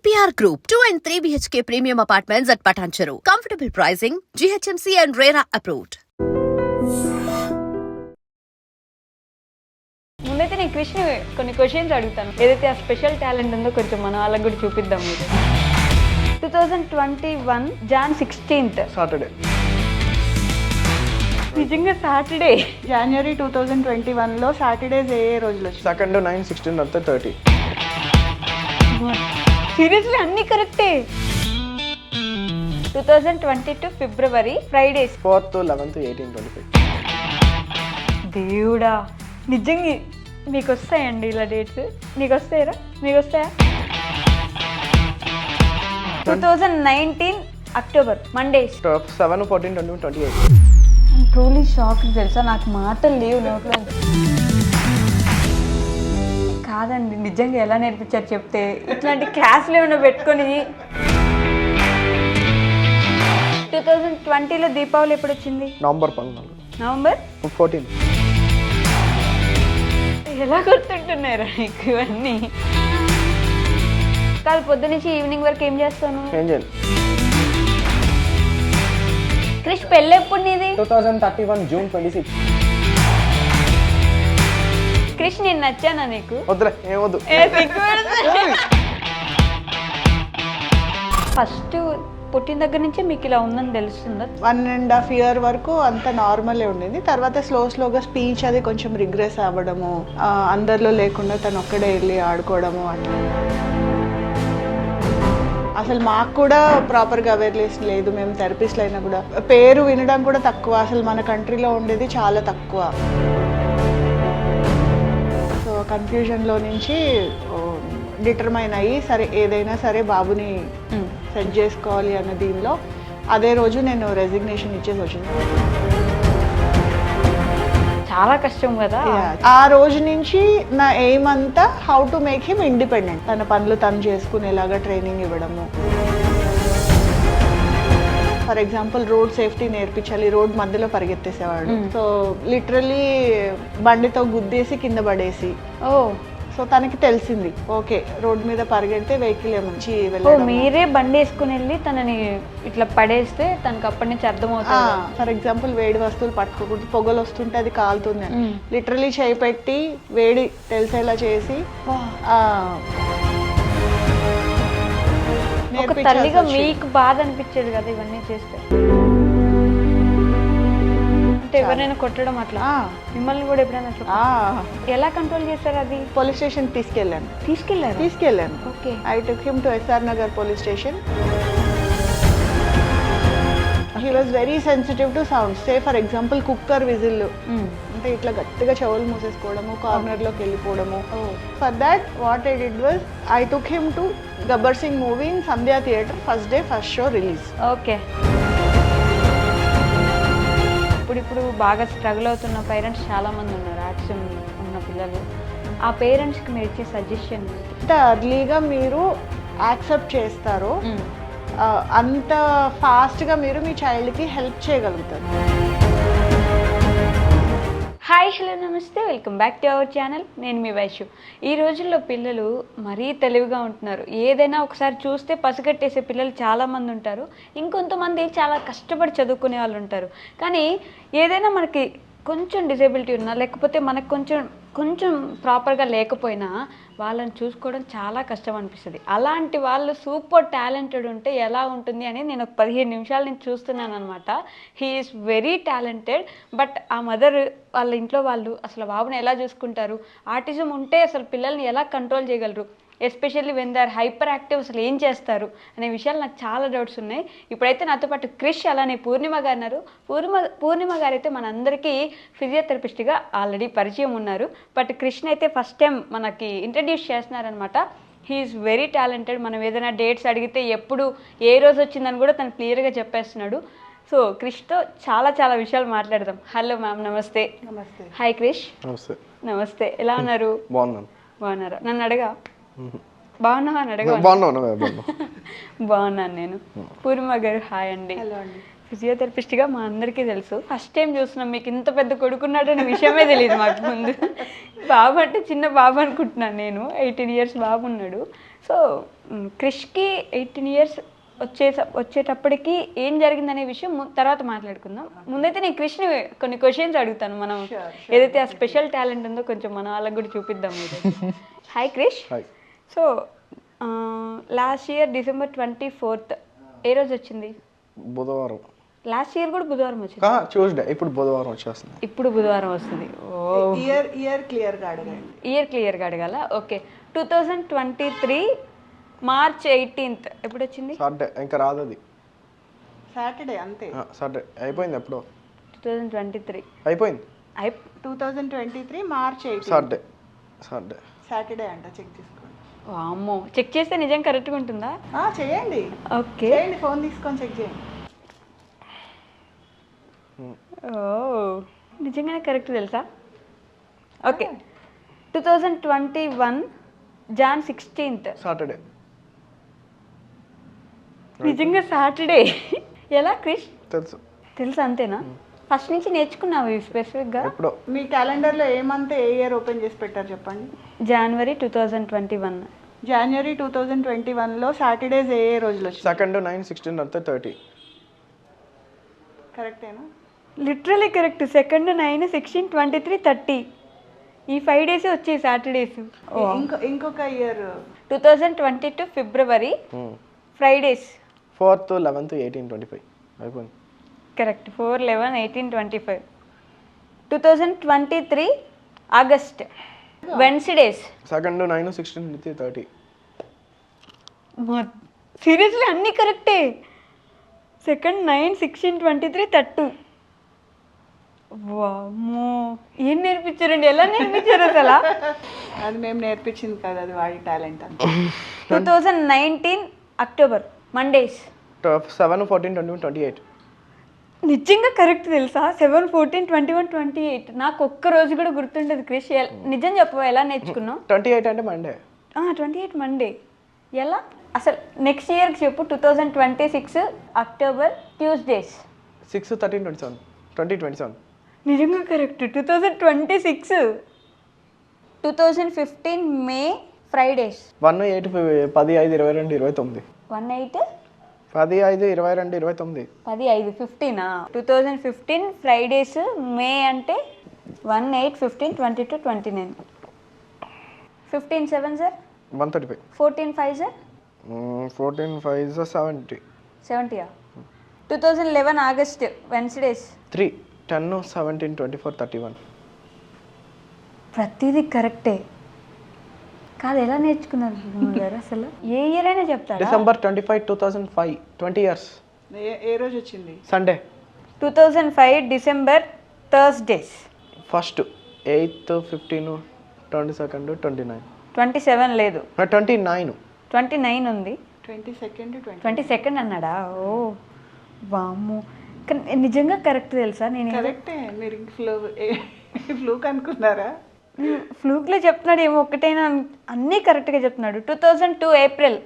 APR Group, 2 and 3 BHK premium apartments at Patancheru. Comfortable pricing, GHMC and RERA approved. ముందైతే నేను కృష్ణ కొన్ని questions అడుగుతాను. ఏదైతే ఆ స్పెషల్ టాలెంట్ ఉందో కొంచెం మన వాళ్ళకి కూడా చూపిద్దాం. మీరు 2021 Jan 16th సాటర్డే. నిజంగా సాటర్డే. జనవరి 2021లో సాటర్డేస్ ఏ రోజులు వచ్చాయి? 2nd 9 16 అంతే 30. సీరియస్లీ అన్ని కరెక్టే. 2022 ఫిబ్రవరి ఫ్రైడేస్. 4th 11th 18 25. దేవుడా, నిజంగా మీకు వస్తాయండి ఇలా డేట్స్? నీకు వస్తాయరా? మీకు వస్తాయా? 2019 అక్టోబర్ మండేస్. 7 14 20 28. ట్రూలీ షాక్ తెలుసా, నాకు మాటలు లేవు నోట్లో. కాదండి, నిజంగా ఎలా నేర్పించారు చెప్తే. ఇట్లాంటి క్లాసులు ఏమైనా పెట్టుకొని. 2020లో దీపావళి ఎప్పుడు వచ్చింది? నవంబర్ 14. నవంబర్ 14. ఎలా గుర్తుంటున్నారా నీకు ఇవన్నీ? కాదు, పొద్దు నుంచి ఈవినింగ్ వరకు ఏం చేస్తాను? ఏం చేయాలి? క్రిష్ పెళ్ళి ఎప్పుడు నీది? 2031 June 26. క్రిష్ నేను నచ్చానా నీకు? వద్దులే, ఏమొద్దు. ఫస్ట్ పుట్టిన దగ్గర నుంచే మీకు ఇలా ఉందని తెలుస్తుందా? 1.5 year వరకు అంత నార్మలే ఉండేది. తర్వాత స్లోగా స్పీచ్ అది కొంచెం రిగ్రెస్ అవ్వడము, అందరిలో లేకుండా తను ఒక్కడే వెళ్ళి ఆడుకోవడము అట్లా. అసలు మాకు కూడా ప్రాపర్గా అవేర్నెస్ లేదు. మేము థెరపిస్ట్లు అయినా కూడా పేరు వినడం కూడా తక్కువ. అసలు మన కంట్రీలో ఉండేది చాలా తక్కువ. సో కన్ఫ్యూజన్లో నుంచి డిటర్మైన్ అయ్యి సరే ఏదైనా సరే బాబుని సెట్ చేసుకోవాలి అన్న దీనిలో అదే రోజు నేను రెసిగ్నేషన్ ఇచ్చేసి వచ్చింది. చాలా కష్టం కదా. ఆ రోజు నుంచి నా ఎయిమ్ అంతా how to make him independent. తన పనులు తను చేసుకునేలాగా ట్రైనింగ్ ఇవ్వడము. ఫర్ ఎగ్జాంపుల్ రోడ్ సేఫ్టీ నేర్పించాలి. రోడ్ మధ్యలో పరిగెత్తేసేవాడు. సో లిటరలీ బండితో గుద్దేసి కింద పడేసి. సో తనకి తెలిసింది ఓకే రోడ్ మీద పరిగెడితే వెహికల్ మంచి వెళ్ళడం. మీరే బండి వేసుకుని వెళ్ళి తనని ఇట్లా పడేస్తే తనకు అప్పటి నుంచి అర్థమవుతుంది. ఫర్ ఎగ్జాంపుల్ వేడి వస్తువులు పట్టుకోకూడదు, పొగలు వస్తుంటే అది కాలుతుంది అని లిటరలీ చేయి పెట్టి వేడి తెలిసేలా చేసి ఒక తల్లిగా మీకు బాధ అనిపించేది కదా ఇవన్నీ చేస్తే? ఎవరైనా కొట్టడం అట్లా మిమ్మల్ని కూడా ఎప్పుడైనా ఎలా కంట్రోల్ చేశారు? అది పోలీస్ స్టేషన్ తీసుకెళ్ళాను. Okay. I took him to SR Nagar police station. He was very sensitive to sound. Say for example cooker whistle అంటే ఇట్లా గట్టిగా చెవులు మూసేసుకోవడము, కార్నర్లోకి వెళ్ళిపోవడము. For that what I did was I took him to Gabbar Singh movie in Sandhya theatre. First day first show release. Okay. ఇప్పుడు బాగా struggle అవుతున్న పేరెంట్స్ చాలామంది ఉన్నారు, యాక్షన్ ఉన్న పిల్లలు. ఆ పేరెంట్స్కి మీరు ఇచ్చే సజెషన్? ఎంత అర్లీగా మీరు యాక్సెప్ట్ చేస్తారో అంత ఫాస్ట్గా మీరు మీ చైల్డ్కి హెల్ప్ చేయగలుగుతారు. హాయ్, హలో, నమస్తే, welcome back to our channel. నేను మీ వైషు. ఈ రోజుల్లో పిల్లలు మరీ తెలివిగా ఉంటున్నారు. ఏదైనా ఒకసారి చూస్తే పసిగట్టేసే పిల్లలు చాలామంది ఉంటారు. ఇంకొంతమంది చాలా కష్టపడి చదువుకునే వాళ్ళు ఉంటారు. కానీ ఏదైనా మనకి కొంచెం డిజేబిలిటీ ఉన్నా లేకపోతే మనకు కొంచెం ప్రాపర్గా లేకపోయినా వాళ్ళని చూసుకోవడం చాలా కష్టం అనిపిస్తుంది. అలాంటి వాళ్ళు సూపర్ టాలెంటెడ్ ఉంటే ఎలా ఉంటుంది అని నేను ఒక 15 నిమిషాల నుంచి చూస్తున్నాను అనమాట. He is very talented. But ఆ మదర్ వాళ్ళ ఇంట్లో వాళ్ళు అసలు బాబుని ఎలా చూసుకుంటారు, ఆటిజం ఉంటే అసలు పిల్లల్ని ఎలా కంట్రోల్ చేయగలరు, especially when they are hyperactive అసలు ఏం చేస్తారు అనే విషయాలు నాకు చాలా డౌట్స్ ఉన్నాయి. ఇప్పుడైతే నాతో పాటు క్రిష్ అలానే పూర్ణిమ గారు ఉన్నారు. పూర్ణిమ గారు అయితే మనందరికీ ఫిజియోథెరపిస్ట్గా ఆల్రెడీ పరిచయం ఉన్నారు. బట్ క్రిష్ని అయితే ఫస్ట్ టైం మనకి ఇంట్రడ్యూస్ చేస్తున్నారనమాట. He's very talented. మనం ఏదైనా డేట్స్ అడిగితే ఎప్పుడు ఏ రోజు వచ్చిందని కూడా తను క్లియర్గా చెప్పేస్తున్నాడు. సో క్రిష్తో చాలా విషయాలు మాట్లాడదాం. హలో మ్యామ్, నమస్తే. నమస్తే. హాయ్ క్రిష్. నమస్తే. ఎలా ఉన్నారు? బాగున్నారా? నన్ను అడగా బాగున్నావా అని అడగా? బాగున్నాను నేను. పూర్ణిమ గారు హాయ్ అండి. ఫిజియోథెరపిస్ట్గా మా అందరికీ తెలుసు. ఫస్ట్ టైం చూస్తున్నాం, మీకు ఇంత పెద్ద కొడుకున్నాడనే విషయమే తెలియదు మాకు ముందు. బాబు అంటే చిన్న బాబు అనుకుంటున్నాను నేను. 18 years బాబు ఉన్నాడు. సో క్రిష్కి 18 ఇయర్స్ వచ్చేటప్పటికి ఏం జరిగిందనే విషయం తర్వాత మాట్లాడుకుందాం. ముందైతే నేను క్రిష్ని కొన్ని క్వశ్చన్స్ అడుగుతాను. మనం ఏదైతే ఆ స్పెషల్ టాలెంట్ ఉందో కొంచెం మన వాళ్ళకి కూడా చూపిద్దాం. Hi Krish. Hi. So last year December 24th ఏ రోజు వచ్చింది? బుధవారం. లాస్ట్ ఇయర్ కూడా బుధవారం వచ్చింది. ట్యూస్డే. ఇప్పుడు బుధవారం వచ్చేస్తుంది. ఇప్పుడు బుధవారం వస్తుంది. ఇయర్ క్లియర్గా అడగండి. ఇయర్ క్లియర్గా అడగాల. ఓకే. 2023 March 18th ఎప్పుడు వచ్చింది? సాటర్డే. ఇంకా రాదు అది. సాటర్డే అంతే. సాటర్డే అయిపోయింది ఎప్పుడో. 2023 అయిపోయింది. 2023 March 18. సాటర్డే. సాటర్డే అంట. చెక్ చేసుకోండి. అమ్మో, చెక్ చేస్తే నిజం కరెక్ట్గా ఉంటుందా? చేయండి. ఓకే, చేయండి, ఫోన్ తీసుకొని చెక్ చేయండి. ఓ నిజంగానే కరెక్ట్ తెలుసా? ఓకే. 2021 Jan 16th Saturday. నిజంగా సాటర్డే. ఎలా క్రిష్? తెలుసు అంతేనా? ఫస్ట్ నుంచి నేర్చుకున్నావు ఇవి స్పెసిఫిక్గా? ఎప్పుడో. మీ క్యాలెండర్లో ఏ మంత్ ఏ ఇయర్ ఓపెన్ చేసి పెట్టారు చెప్పండి. January 2021. January 2021లో సాటర్డేస్ ఏ రోజులు వచ్చాయి? 2nd 9 16 అంతే 30. కరెక్టేనా? Literally correct. 2nd 9 16 23 30 ఈ 5 డేస్ వచ్చాయి సాటర్డేస్. ఇంకొక year 2022 February Fridays. 4th 11th 18 25 అయిపోయింది. Correct. 4 11 18 25. 2023 August Wednesdays. 2nd 9 16 30. Seriously అన్నీ కరెక్టే. 2nd 9 16 23 30. వామ్మో, ఏం నేర్పించారండి? ఎలా నేర్పించారు అసలు? అది మేము నేర్పించింది కాదు, అది వాడి టాలెంట్ అంతే. 2019 అక్టోబర్ మండేస్. 7 14 21 28. నిజంగా కరెక్ట్ తెలుసా? 7 14 21 28. నాకు ఒక్క రోజు కూడా గుర్తుండదు క్రిష్. నిజం చెప్పవా, ఎలా నేర్చుకున్నావు? 28 అంటే మండే. 28 మండే. ఎలా అసలు? నెక్స్ట్ ఇయర్కి చెప్పు. 2026 అక్టోబర్ ట్యూస్డేస్. 6 13 27 2027. నిజంగా కరెక్ట్. 2026 2015 మే ఫ్రైడేస్. 1 8 10 5 22 29. 1 8 10 5 22 29. 10 5 15. 2015 ఫ్రైడేస్. మే అంటే 1 8 15 22 29. 15 7 సార్ 135. 14 5 సార్ 14 5 70. 70. 2011 August Wednesdays. 3 10 17 24 31. ప్రతిదీ కరెక్టే. కాదు, ఎలా నేర్చుకున్నారు గారు అసలు? ఏ ఇయర్ అయినా చెప్తారా? December 25 2005 20 years. ఏ రోజు వచ్చింది? Sunday. 2005 December Thursdays. 1st 8th 15 22nd 29. 27 లేదు, 29. 29 ఉంది. 22nd 22nd అన్నాడా? ఓ వాము. కానీ నిజంగా కరెక్ట్ తెలుసా? నేను కరెక్టే. మీరు ఫ్లూక్ అనుకున్నారా? ఫ్లూక్లో చెప్తున్నాడు ఏమో, ఒక్కటైనా అన్నీ కరెక్ట్గా చెప్తున్నాడు. 2002 ఏప్రిల్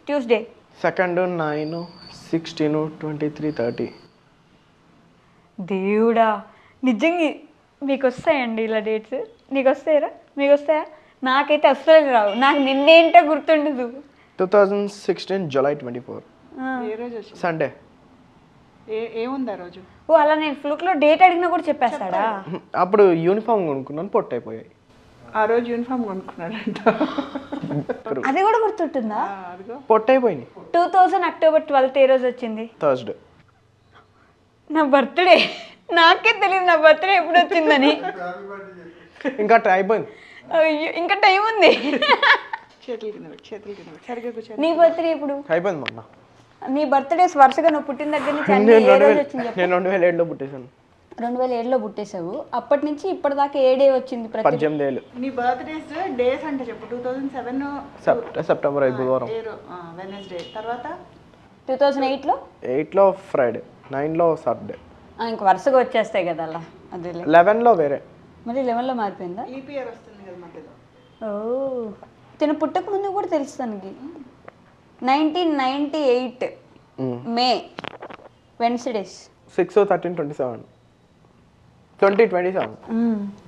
ట్యూస్డే. 2nd 9 16 23 30. దేవుడా, నిజంగా మీకు వస్తాయండి ఇలా డేట్స్? నీకు వస్తాయరా? మీకు వస్తాయా? నాకైతే అస్సలు రావు. నాకు నిన్నేంటో గుర్తుండదు. 2016 July 24. ఏ రోజు వచ్చింది? సండే. ఏముంది ఆ రోజు? ఓ అలా నేను ఫ్లూక్లో డేట్ అడిగినా కూడా చెప్పేస్తాడా? అప్పుడు యూనిఫామ్ కొనుక్కున్నాను, పొట్టయిపోయాయి. ఆ రోజు యూనిఫామ్ కొనుక్కున్నాడంట. అది కూడా గుర్తుంటుందా? పొట్టయిపోయింది. 2000 అక్టోబర్ 12 ఏ రోజు వచ్చింది? థర్స్డే. నా బర్త్డే. నాకే తెలియదు నా బర్త్డే ఎప్పుడు వచ్చిందని. ఇంకా అయిపోయింది. అయ్యో, ఇంకా టైం ఉంది. చేతులు కింద సరిగ్గా కూర్చో. నీ బర్త్డే ఎప్పుడు అయిపోయింది మొన్న. నీ బర్త్డేస్ వరుసగా నువ్వు పుట్టిన దగ్గర నుంచి అన్ని ఏ రోజు వచ్చింది? నేను 2007లో పుట్టేశాను. 2007లో పుట్టేశావు. అప్పటి నుంచి ఇప్పటిదాకా ఏ డే వచ్చింది? 18 ఏళ్ళు. నీ బర్త్డేస్ డేస్ అంటే చెప్పు. 2007 సెప్టెంబర్ 5 బుధవారం. వెనస్డే. తర్వాత 2008లో 8లో ఫ్రైడే, 9లో సాటర్డే. ఇంక వరుసగా వచ్చేస్తాయి కదా అలా. అదే 11లో వేరే. మరి 11లో మారిపోయిందా? లీప్ ఇయర్ వస్తుంది కదా మధ్యలో. ఓ, తిను పుట్టక ముందు కూడా తెలుసు తనకి. 1998 మే వెన్స్డేస్. 6 13 27 2027.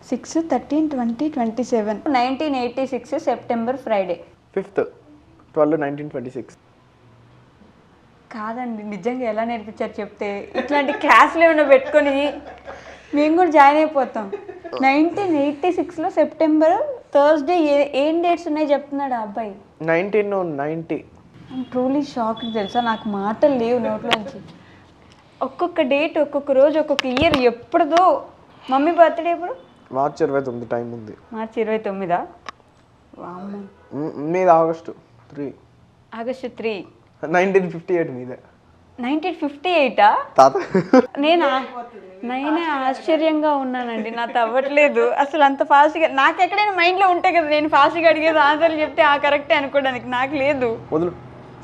6 13 20 27. 1986 September Friday. 5th 12/19/26. కాదండి, నిజంగా ఎలా నేర్పించారు చెప్తే. ఇట్లాంటి క్లాసులు ఏమైనా పెట్టుకొని మేము కూడా జాయిన్ అయిపోతాం. 1986లో సెప్టెంబర్ థర్స్డే ఏం డేట్స్ ఉన్నాయి చెప్తున్నాడు ఆ అబ్బాయి. 1990. ట్రూలీ షాక్ తెలుసా, నాకు మాటలు లేవు నోట్లోంచి. ఒక్కొక్క డేట్, ఒక్కొక్క రోజు, ఒక్కొక్క ఇయర్ ఎప్పుడుదో. మమ్మీ బర్త్డే ఎప్పుడు? మార్చి 29 టైం ఉంది. మార్చి 29. వామ్మో. మీది ఆగస్టు 3. ఆగస్టు 3. 1958 మీదే. 1958 తాత. నేనే ఆశ్చర్యంగా ఉన్నానండి, నాతో అవ్వట్లేదు అసలు అంత ఫాస్ట్గా. నాకు ఎక్కడైనా మైండ్లో ఉంటాయి కదా, నేను ఫాస్ట్గా అడిగేది ఆన్సర్లు చెప్తే ఆ కరెక్టే అనుకోవడానికి. నాకు లేదు. వదులు.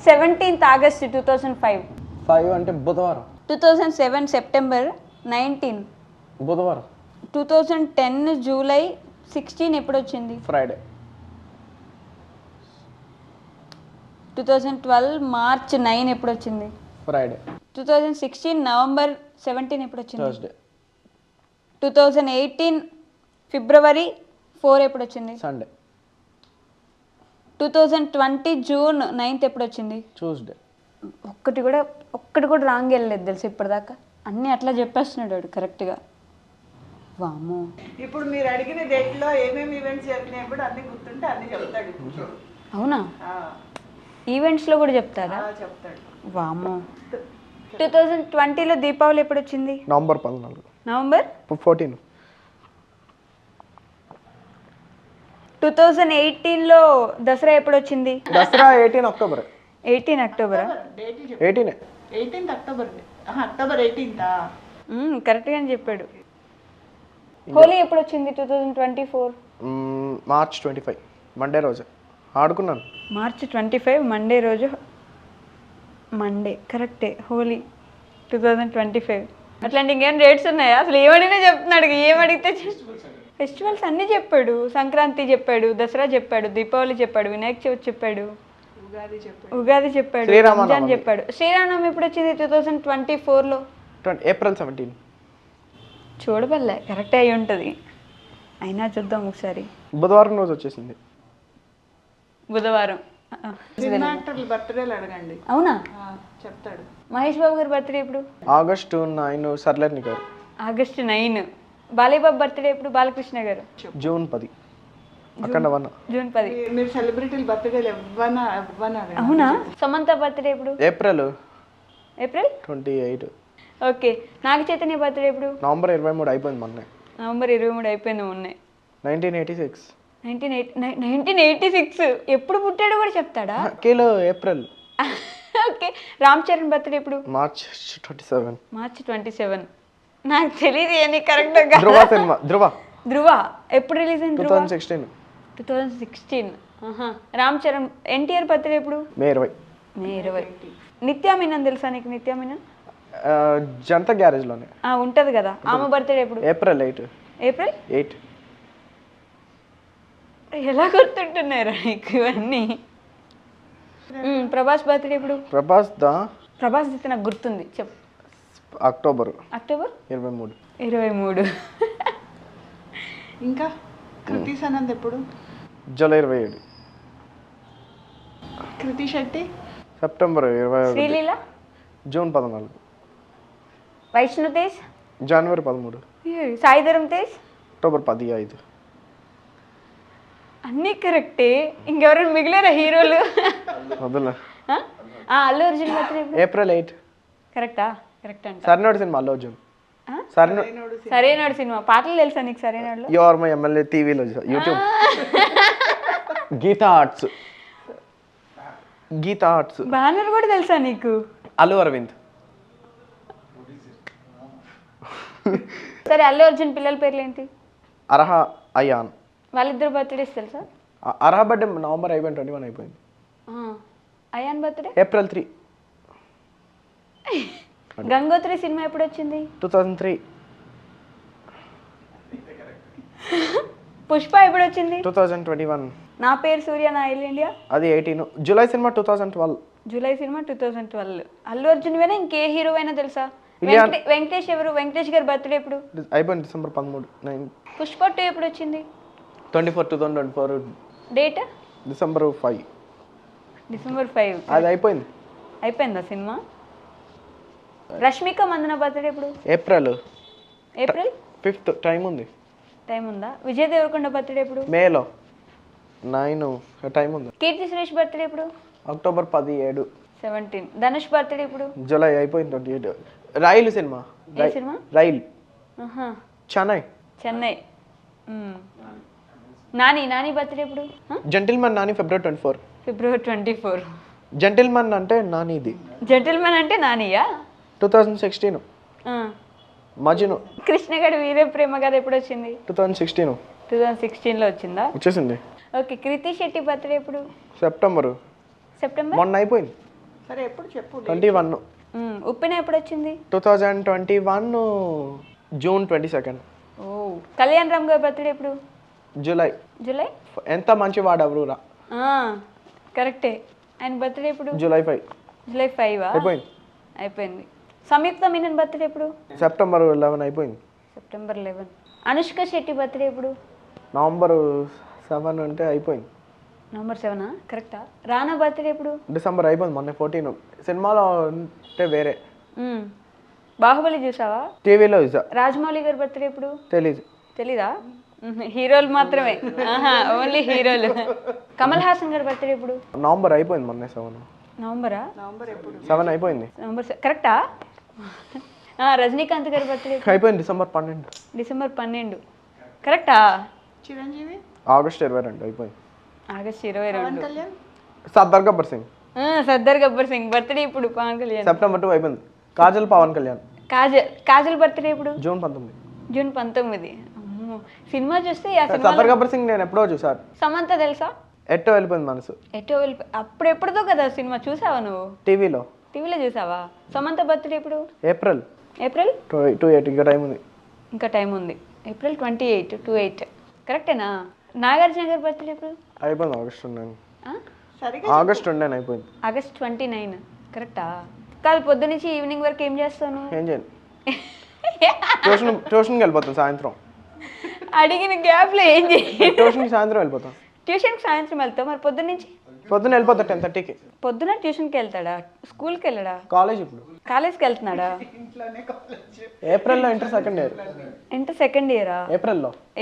17th August 2005. 5 అంటే బుధవారం. 2007 సెప్టెంబర్ 19. బుధవారం. 2010 జూలై 16 ఎప్పుడు వచ్చింది? ఫ్రైడే. 2012 మార్చ్ 9 ఎప్పుడు వచ్చింది? ఫ్రైడే. 2016 నవంబర్ 17 ఎప్పుడు వచ్చింది? థర్స్డే. 2018 ఫిబ్రవరి 4 ఎప్పుడు వచ్చింది? సండే. 2020 జూన్ 9 ఎప్పుడు వచ్చింది? ట్యూస్డే. ఒక్కటి కూడా రాంగ్ వెళ్ళలేదు తెలుసు ఇప్పటిదాకా. అన్నీ అట్లా చెప్పేస్తున్నాడు వాడు కరెక్ట్గా. వామ్మో. ఇప్పుడు మీరు అడిగిన డేట్లో ఏమేమి ఈవెంట్స్ జరిగినాయి కూడా అన్ని గుర్తుంటే అన్ని చెప్తాడు. అవునా? ఈవెంట్స్లో కూడా చెప్తారా? చెప్తాడు. వామ్మో. 2020లో దీపావళి ఎప్పుడు వచ్చింది? నవంబర్ 14. నవంబర్ 14. 2018లో దసరా ఎప్పుడు వచ్చింది? Dasara 18 October. 18 అక్టోబరా? 18. 18th October. October 18th. కరెక్ట్గానే చెప్పాడు. హోలీ ఎప్పుడు వచ్చింది? 2024. మార్చ్ 25 మండే రోజు ఆడుకున్నాను. మార్చ్ 25 మండే రోజు. మండే కరెక్టే. హోలీ 2025. అట్లాంటి ఇంకేం డేట్స్ ఉన్నాయా? అసలు ఏమడిగినా చెప్తున్నాడు. ఏమడిగితే ఫెస్టివల్స్ అన్నీ చెప్పాడు. సంక్రాంతి చెప్పాడు, దసరా చెప్పాడు, దీపావళి చెప్పాడు, వినాయక చవితి చెప్పాడు, ఉగాది చెప్పాడు, రంజాన్ చెప్పాడు. శ్రీరామనవమి ఎప్పుడు వచ్చింది? 2024లో. ఏప్రిల్ 17. చూడబల్లే కరెక్టే అయి ఉంటుంది. అయినా చూద్దాం ఒకసారి. బుధవారం రోజు వచ్చేసింది. బుధవారం. సినిమా యాక్టర్ల బర్త్డేలు అడగండి. అవునా? చెప్తాడు. మహేష్ బాబు గారి బర్త్డే ఎప్పుడు? ఆగస్టు 9 సర్లేని గారు. ఆగస్టు 9. బాలయ్య బాబు బర్త్డే ఎప్పుడు? బాలకృష్ణ గారు. జూన్ 10. అక్కడ 1. జూన్ 10. మీరు సెలబ్రిటీల బర్త్డేలు ఇవ్వనా? అవునా? సమంత బర్త్డే ఎప్పుడు? April 28. 28. Okay. Naga Chaitanya birthday ఎప్పుడు? నవంబర్ 23 అయిపోయింది మొన్నే. నవంబర్ 23 అయిపోయింది మొన్నే. 1986. 1986 ఎప్పుడు పుట్టాడో కూడా చెప్తాడా? Kilo April. Okay. Ram Charan birthday ఎప్పుడు? మార్చ్ 27. మార్చ్ 27. నాకు తెలియదు ఏంది కరెక్ట్గా. ధృవ ఎప్పుడు రిలీజ్ అయింది? 2016. 2016. రామ్ చరణ్. ఎన్టీఆర్ బర్త్డే ఎప్పుడు? మే 20. మే 20. నిత్యా మీనన్ తెలుసా నీకు? నిత్యా మీనన్ జనతా గ్యారేజ్ లోనే ఉంటది కదా. ఆమె బర్త్డే ఎప్పుడు? ఏప్రిల్ 8. ఏప్రిల్ 8. ఎలా గుర్తుంటున్నారా నీకు ఇవన్నీ? ప్రభాస్ బర్త్డే ఎప్పుడు? ప్రభాస్ అయితే నాకు గుర్తుంది, చెప్పు. అక్టోబర్ 23. 23. ఇంకా కృతి సనంద్ ఎప్పుడు? జూలై 27. కృతి శెట్టి సెప్టెంబర్ 21. శ్రీలీల జూన్ 14. వైష్ణవ్ తేజ్ జనవరి 13. సాయిధరం తేజ్ అక్టోబర్ 15. అన్నీ కరెక్టే. ఇంకెవరైనా మిగిలేరా హీరోలు? వద్దులే. అల్లు అర్జున్ బర్త్డే ఎప్పుడు? ఏప్రిల్ 8. కరెక్టా? కరెక్ట్ అంట. సరైనోడు సినిమా అల్లు అర్జున్. సరైనోడు సినిమా. పాటలు తెలుసా నీకు సరైనోడులో? యు ఆర్ మై ఎమ్మెల్యే టీవీలో యూట్యూబ్. గీతా ఆర్ట్స్. బ్యానర్ కూడా తెలుసా నీకు? అల్లు అరవింద్. సరే, అల్లు అర్జున్ పిల్లల పేర్లు ఏంటి? అర్హ, అయాన్. వాళ్ళిద్దరు బర్త్డేస్ తెలుసా? అర్హ బర్త్డే నవంబర్ 21 అయిపోయింది. Ayaan birthday April 3. గంగోత్రి సినిమా ఎప్పుడు వచ్చింది? 2003. పుష్ప ఎప్పుడు వచ్చింది? 2021. నా పేరు సూర్య నా ఇల్లు ఇండియా అది 18. జూలై సినిమా 2012. జూలై సినిమా 2012. అల్లు అర్జున్ వేనా ఇంకే హీరో అయినా తెలుసా? వెంకటేష్ ఎవరు? వెంకటేష్ గారి బర్త్డే ఎప్పుడు? అయిపోయింది డిసెంబర్ 13. పుష్ప 2 ఎప్పుడు వచ్చింది? 2024. డేట్? డిసెంబర్ 5. December 5. అది అయిపోయింది. అయిపోయిందా సినిమా? రష్మిక మందన బర్త్డే ఎప్పుడు? ఏప్రిల్ ఏప్రిల్ 5th టైం ఉంది. టైం ఉందా? విజయ్ దేవరకొండ బర్త్డే ఎప్పుడు? మేలో 9 టైం ఉంది. కీర్తి సురేష్ బర్త్డే ఎప్పుడు? అక్టోబర్ 17. 17. ధనుష్ బర్త్డే ఎప్పుడు? జూలై అయిపోయింది 28. రైలు సినిమా. ఏ సినిమా? రైల్. ఆహా. చెన్నై. నాని బర్త్డే ఎప్పుడు? జెంటిల్మన్ నాని ఫిబ్రవరి 24. ఫిబ్రవరి 24. జెంటిల్మన్ అంటే నానిది. జెంటిల్మెన్ అంటే నానియా? 2016. మజ్ను. కృష్ణగడి వీరే ప్రేమ కథ ఎప్పుడు వచ్చింది? 2016. 2016లో వచ్చిందా? వచ్చేసింది. ఓకే. కృతి శెట్టి బర్త్డే ఎప్పుడు? సెప్టెంబర్. మొన్న అయిపోయింది. సరే ఎప్పుడు చెప్పు. 21. ఉప్పెన ఎప్పుడు వచ్చింది? 2021 జూన్ 22. ఓ. కళ్యాణ్ రామ్ గారి బర్త్డే ఎప్పుడు? జూలై. ఎంత మంచి వాడవరురా. కరెక్టే. ఆయన బర్త్డే ఎప్పుడు? జూలై 5. జూలై 5 అయిపోయింది. సంయుక్త మీనన్ బర్త్డే ఎప్పుడు? సెప్టెంబర్ 11 అయిపోయింది. సెప్టెంబర్ 11. అనుష్క శెట్టి బర్త్డే ఎప్పుడు? నవంబర్ 7 అంటే అయిపోయింది. నవంబర్ 7 కరెక్టా? రానా బర్త్డే ఎప్పుడు? డిసెంబర్ అయిపోయింది. మొన్న 14. సినిమాలో అంటే వేరే. బాహుబలి చూసావా? టీవీలో చూసా. రాజమౌళి గారి బర్త్డే ఎప్పుడు? తెలీదా? హీరోలు మాత్రమే. ఓన్లీ హీరోలు. కమల్ హాసన్ గారి బర్త్డే ఎప్పుడు? నవంబర్ అయిపోయింది. మొన్న 7. నవంబరా? 7 అయిపోయింది. నవంబర్ కరెక్టా? రజనీకాంత్ గారి బర్త్డే అయిపోయింది. డిసెంబర్ 12. డిసెంబర్ 12 కరెక్టా? చిరంజీవి ఆగస్ట్ 22 అయిపోయింది. ఆగస్ట్ 22. కళ్యాణ్ సర్దార్ గబ్బర్ సింగ్. సర్దార్ గబ్బర్ సింగ్ బర్త్డే ఇప్పుడు. పవన్ కళ్యాణ్ సెప్టెంబర్ 2 అయిపోయింది. కాజల్ పవన్ కళ్యాణ్. కాజల్ బర్త్డే ఇప్పుడు? జూన్ 19. జూన్ 19. అమ్మో, సినిమా చూస్తే సర్దార్ గబ్బర్ సింగ్ నేను ఎప్పుడో చూసాను. సమంత తెలుసా? ఎట్టో వెళ్ళిపోయింది మనసు. అప్పుడెప్పుడుదో కదా సినిమా. చూసావా నువ్వు? టీవీలో చూసావా? సమంత బర్త్డే ఇప్పుడు? ఏప్రిల్ 28. ఇంకా టైం ఉంది. ఏప్రిల్ 28 28 కరెక్టేనా? నాగార్జున గారి బర్త్డే ఎప్పుడు? అయిపోయింది. ఆగస్ట్ 29 అయిపోయింది. ఆగస్ట్ 29 కరెక్టా? కాదు, పొద్దు నుంచి ఈవినింగ్ వరకు ఏం చేస్తాను? ఏం చేయండి. ట్యూషన్కి వెళ్ళిపోతాను సాయంత్రం. అడిగిన గ్యాప్లో ఏం చేయాలి? ట్యూషన్కి సాయంత్రం వెళ్ళిపోతాను. ట్యూషన్కి సాయంత్రం వెళ్తావు. మరి పొద్దున్న వెళ్ళిపోతా 10:30కి. పొద్దున ట్యూషన్కి వెళ్తాడా? స్కూల్కి వెళ్ళడా? కాలేజ్కి వెళ్తున్నాడా? ఏప్రిల్లో inter second year. Inter second ఇయరా?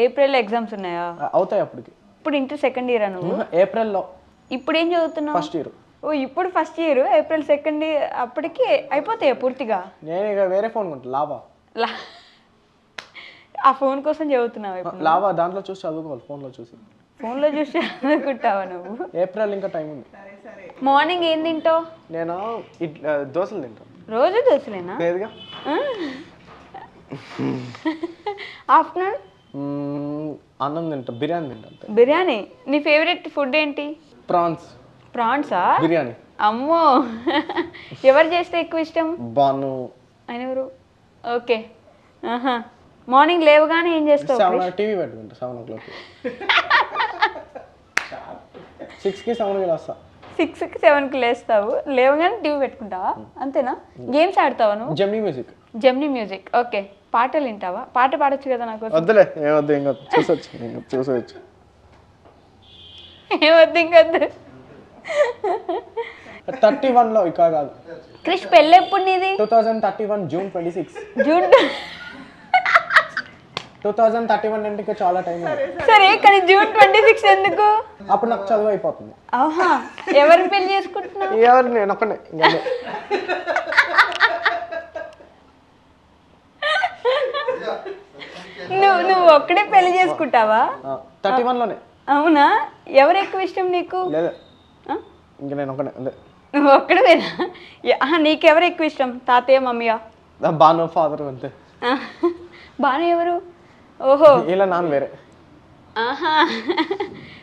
ఏప్రిల్లో ఎగ్జామ్స్ ఉన్నాయా? అవుతాయి అప్పటికి. ఇప్పుడు ఇంటర్ సెకండ్ ఇయరా నువ్వు? ఏప్రిల్లో. ఇప్పుడు ఏం చదువుతున్నావు? First year. ఓ, ఇప్పుడు first year. April second year అప్పటికి అయిపోతాయా పూర్తిగా? నేను ఇక వేరే ఫోన్ కొంటా. ఆ ఫోన్ కోసం చదువుతున్నావు? లావా దాంట్లో చూసి చదువుకోవాలి. ఫోన్లో చూసి చదువుకుంటావా నువ్వు? ఏప్రిల్ ఇంకా టైం ఉంది. మార్నింగ్ ఏం తింటావు? నేను దోశలు తింటాను. రోజు దోశలేనా? లేదుగా. ఆఫ్టర్నూన్ అన్నం తింటా. బిర్యానీ తింటా. బిర్యానీ. నీ ఫేవరెట్ ఫుడ్ ఏంటి? ప్రాన్సా? బిర్యానీ. అమ్మో, ఎవరు చేస్తే ఎక్కువ ఇష్టం? బాను. ఆయన ఎవరు? ఓకే. మార్నింగ్ లేవగానే ఏం చేస్తావు? టీవీ పెట్టుకుంటా 7 o'clock. 6కి 7కి లేస్తా. 6కి 7కి లేస్తావు. లేవగానే టీవీ పెట్టుకుంటావా? అంతేనా? గేమ్స్ ఆడతావా నువ్వు? Gemini music. ఓకే. పాటలు వింటావా? పాట పాడొచ్చు కదా నాకు. వద్దులే. ఏమొద్దు. ఇంకా చూసొచ్చు. ఏమొద్దు ఇంకొద్దు. 31లో ఇక కాదు. క్రిష్ పెళ్ళి ఎప్పుడు నీది? 2031 జూన్ 26. 2031 అంటే ఇంకా చాలా టైం ఉంది. సరే, కానీ జూన్ 26 ఎందుకు? అప్పుడు నాకు చదువు అయిపోతుంది. ఆహా. ఎవరిని పెళ్లి చేసుకుంటున్నావు? నేను ఒక్కనే. నువ్వు ఒక్కడే పెళ్లి చేసుకుంటావా? 31లోనే. అవునా? ఎవరు ఎక్కువ ఇష్టం నీకు? లేదు, ఇంకా నేను ఒక్కనే. నువ్వు ఒక్కడేనా? నీకెవరు ఎక్కువ ఇష్టం? తాతయ్య, మమ్మీయా? బాను ఫాదర్ అంతే. బాను ఎవరు? ఓహో, ఇలా నాన్న వేరే. ఆహా.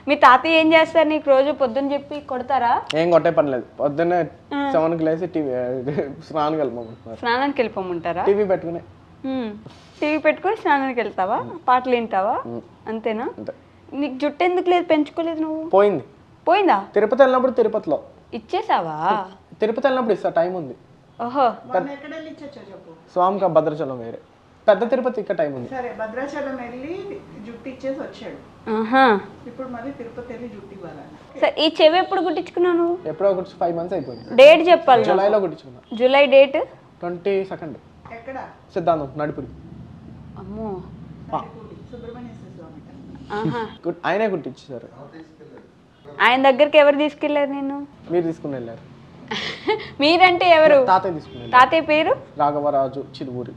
మీ తాతయ్య ఏం చేస్తారు నీకు? రోజు పొద్దున్న చెప్పి కొడతారా? ఏం కొట్టే పని లేదు. పొద్దున్నే 7కి లేసి స్నానానికి వెళ్ళిపోమంటారా? టీవీ పెట్టుకుని స్నానానికి వెళ్తావా? పాటలు వింటావా? అంతేనా? నీకు జుట్టు ఎందుకు లేదు? పెంచుకోలేదు నువ్వు? పోయిందా? తిరుపతి వెళ్ళినప్పుడు తిరుపతిలో ఇచ్చేసావా? తిరుపతి వెళ్ళినప్పుడు ఇస్తా. టైం ఉంది. ఓహో. స్వామిక భద్రాచలం వేరే. పెద్ద తిరుపతి ఇక్కడ టైం ఉంది. సరే భద్రాచలం వెళ్ళి జుట్టు ఇచ్చేసి వచ్చాడు, ఆహా. ఇప్పుడు మళ్ళీ తిరుపతి వెళ్ళి జుట్టు ఇవ్వాలని. సరే ఈ చెవి ఎప్పుడు కుట్టించుకున్నాను? ఎప్పుడో ఒక 5 months అయిపోయింది. డేట్ చెప్పాలి. జూలైలో కుట్టించుకున్నా. July date 22nd. ఎక్కడ? సిద్ధాంతం నడిపురి. అమ్మో. సుబ్రహ్మణ్య స్వామి. ఆహా. ఆయనే కుట్టించారు. ఆయన దగ్గరికి ఎవరు తీసుకెళ్లారు నేను? మీరు తీసుకుని వెళ్ళారు. మీరంటే ఎవరు? తాతయ్య తీసుకుని వెళ్ళారు. తాతయ్య పేరు? రాఘవరాజు చిలువూరి.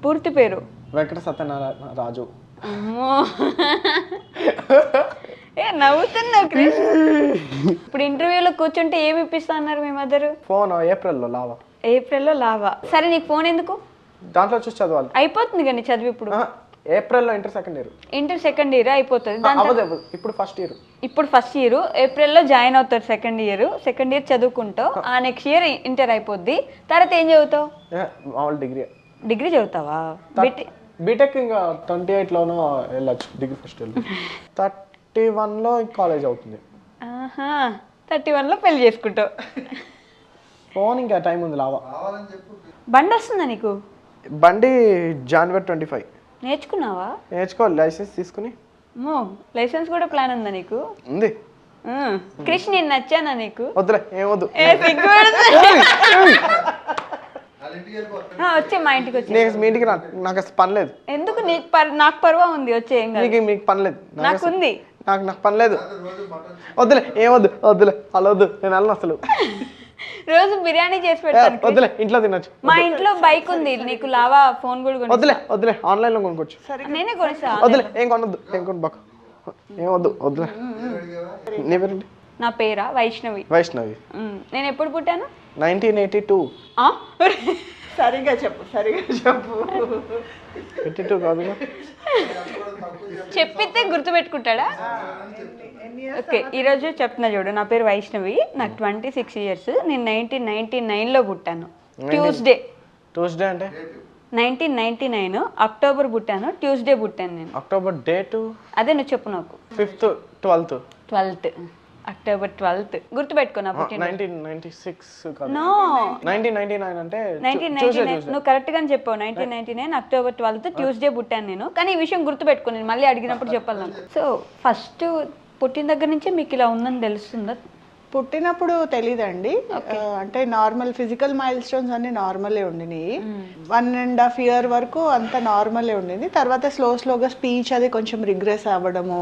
పూర్తి పేరు? వెంకట సత్యనారాయణ రాజు. అమ్మో. ఏ నవ్వుతున్నావు క్రిష్? ఇప్పుడు ఇంటర్వ్యూలో కూర్చుంటే ఏమి ఇప్పిస్తా అన్నారు మీ మదరు? ఫోన్ ఏప్రిల్లో లావా. ఏప్రిల్లో లావా. సరే నీకు ఫోన్ ఎందుకు? దాంట్లో చూసి చదవాలి. అయిపోతుంది కానీ చదివి ఇప్పుడు. ఏప్రిల్లో inter second year. Inter second year అయిపోతుంది. ఇప్పుడు ఫస్ట్ ఇయర్. ఇప్పుడు ఫస్ట్ ఇయర్ ఏప్రిల్లో జాయిన్ అవుతారు. సెకండ్ ఇయర్ చదువుకుంటావు. ఆ నెక్స్ట్ ఇయర్ ఇంటర్ అయిపోద్ది. తర్వాత ఏం చదువుతావు? మామూలు డిగ్రీ చదువుతావా? బీటెక్ ఇంకా 28లోనో వెళ్ళచ్చు. డిగ్రీ ఫస్ట్ వెళ్ళి 31లో కాలేజ్ అవుతుంది. 31లో పెళ్లి చేసుకుంటావు. ఫోన్ ఇంకా టైం ఉంది లావా. బండి వస్తుందా నీకు? బండి January 25. నేర్చుకున్నావా? నేర్చుకోవాలి, లైసెన్స్ తీసుకుని. లైసెన్స్ కూడా ప్లాన్ ఉందా నీకు? ఉంది. క్రిష్ నేను నచ్చానా నీకు? వద్దులే, ఏమొద్దు. వచ్చే మా ఇంటికి వచ్చి. మీ ఇంటికి నాకు అసలు పని లేదు. ఎందుకు? నాకు పర్వా ఉంది, వచ్చే. ఏం కాదు. మీకు పని లేదు. నాకుంది. నాకు పని లేదు. వద్దులే, ఏమొద్దు. వద్దులే, అలా వద్దు. నేను వెళ్ళను అసలు. రోజు బిర్యానీ చేసి పెడతాను. వద్దులే, ఇంట్లో తినొచ్చు. మా ఇంట్లో బైక్ ఉంది. నీకు లావా ఫోన్ కూడా కొను. వద్దులే ఆన్లైన్ లో కొనుక్కోవచ్చు. నేనే కొనిస్తా. వద్దులే, ఏం కొనొద్దు. ఏం కొను బాక. ఏమొద్దు, వద్దులే. నీ పేరేంటి? నా పేరా వైష్ణవి. నేను ఎప్పుడు పుట్టాను? 1982. సరిగా చెప్పు. 82 కాదుగా. చెప్పితే గుర్తుపెట్టుకుంటాడా? ఓకే, ఈరోజు చెప్తున్నా చూడు. నా పేరు వైష్ణవి, నాకు 26 years. నేను 1999లో పుట్టాను. ట్యూస్డే అంటే 1999 అక్టోబర్ పుట్టాను. ట్యూస్డే పుట్టాను నేను. అక్టోబర్ డేట్ అదే నువ్వు చెప్పు నాకు. 5th 12th October 12th గుర్తుపెట్టుకున్నా. 1996 కాదు. నో, 1999 అంటే 1999. నువ్వు కరెక్ట్ గానే చెప్పావు. 1999 అక్టోబర్ 12th ట్యూస్డే పుట్టాను నేను. కానీ ఈ విషయం గుర్తుపెట్టుకో, నేను మళ్ళీ అడిగినప్పుడు చెప్పాలి నాకు. సో ఫస్ట్ పుట్టిన దగ్గర నుంచే మీకు ఇలా ఉందని తెలుస్తుందా? పుట్టినప్పుడు తెలీదండి. అంటే నార్మల్ ఫిజికల్ మైల్ స్టోన్స్ అన్ని నార్మలే ఉండినాయి. 1.5 year వరకు అంత నార్మలే ఉండింది. తర్వాత స్లోగా స్పీచ్ అది కొంచెం రిగ్రెస్ అవ్వడము,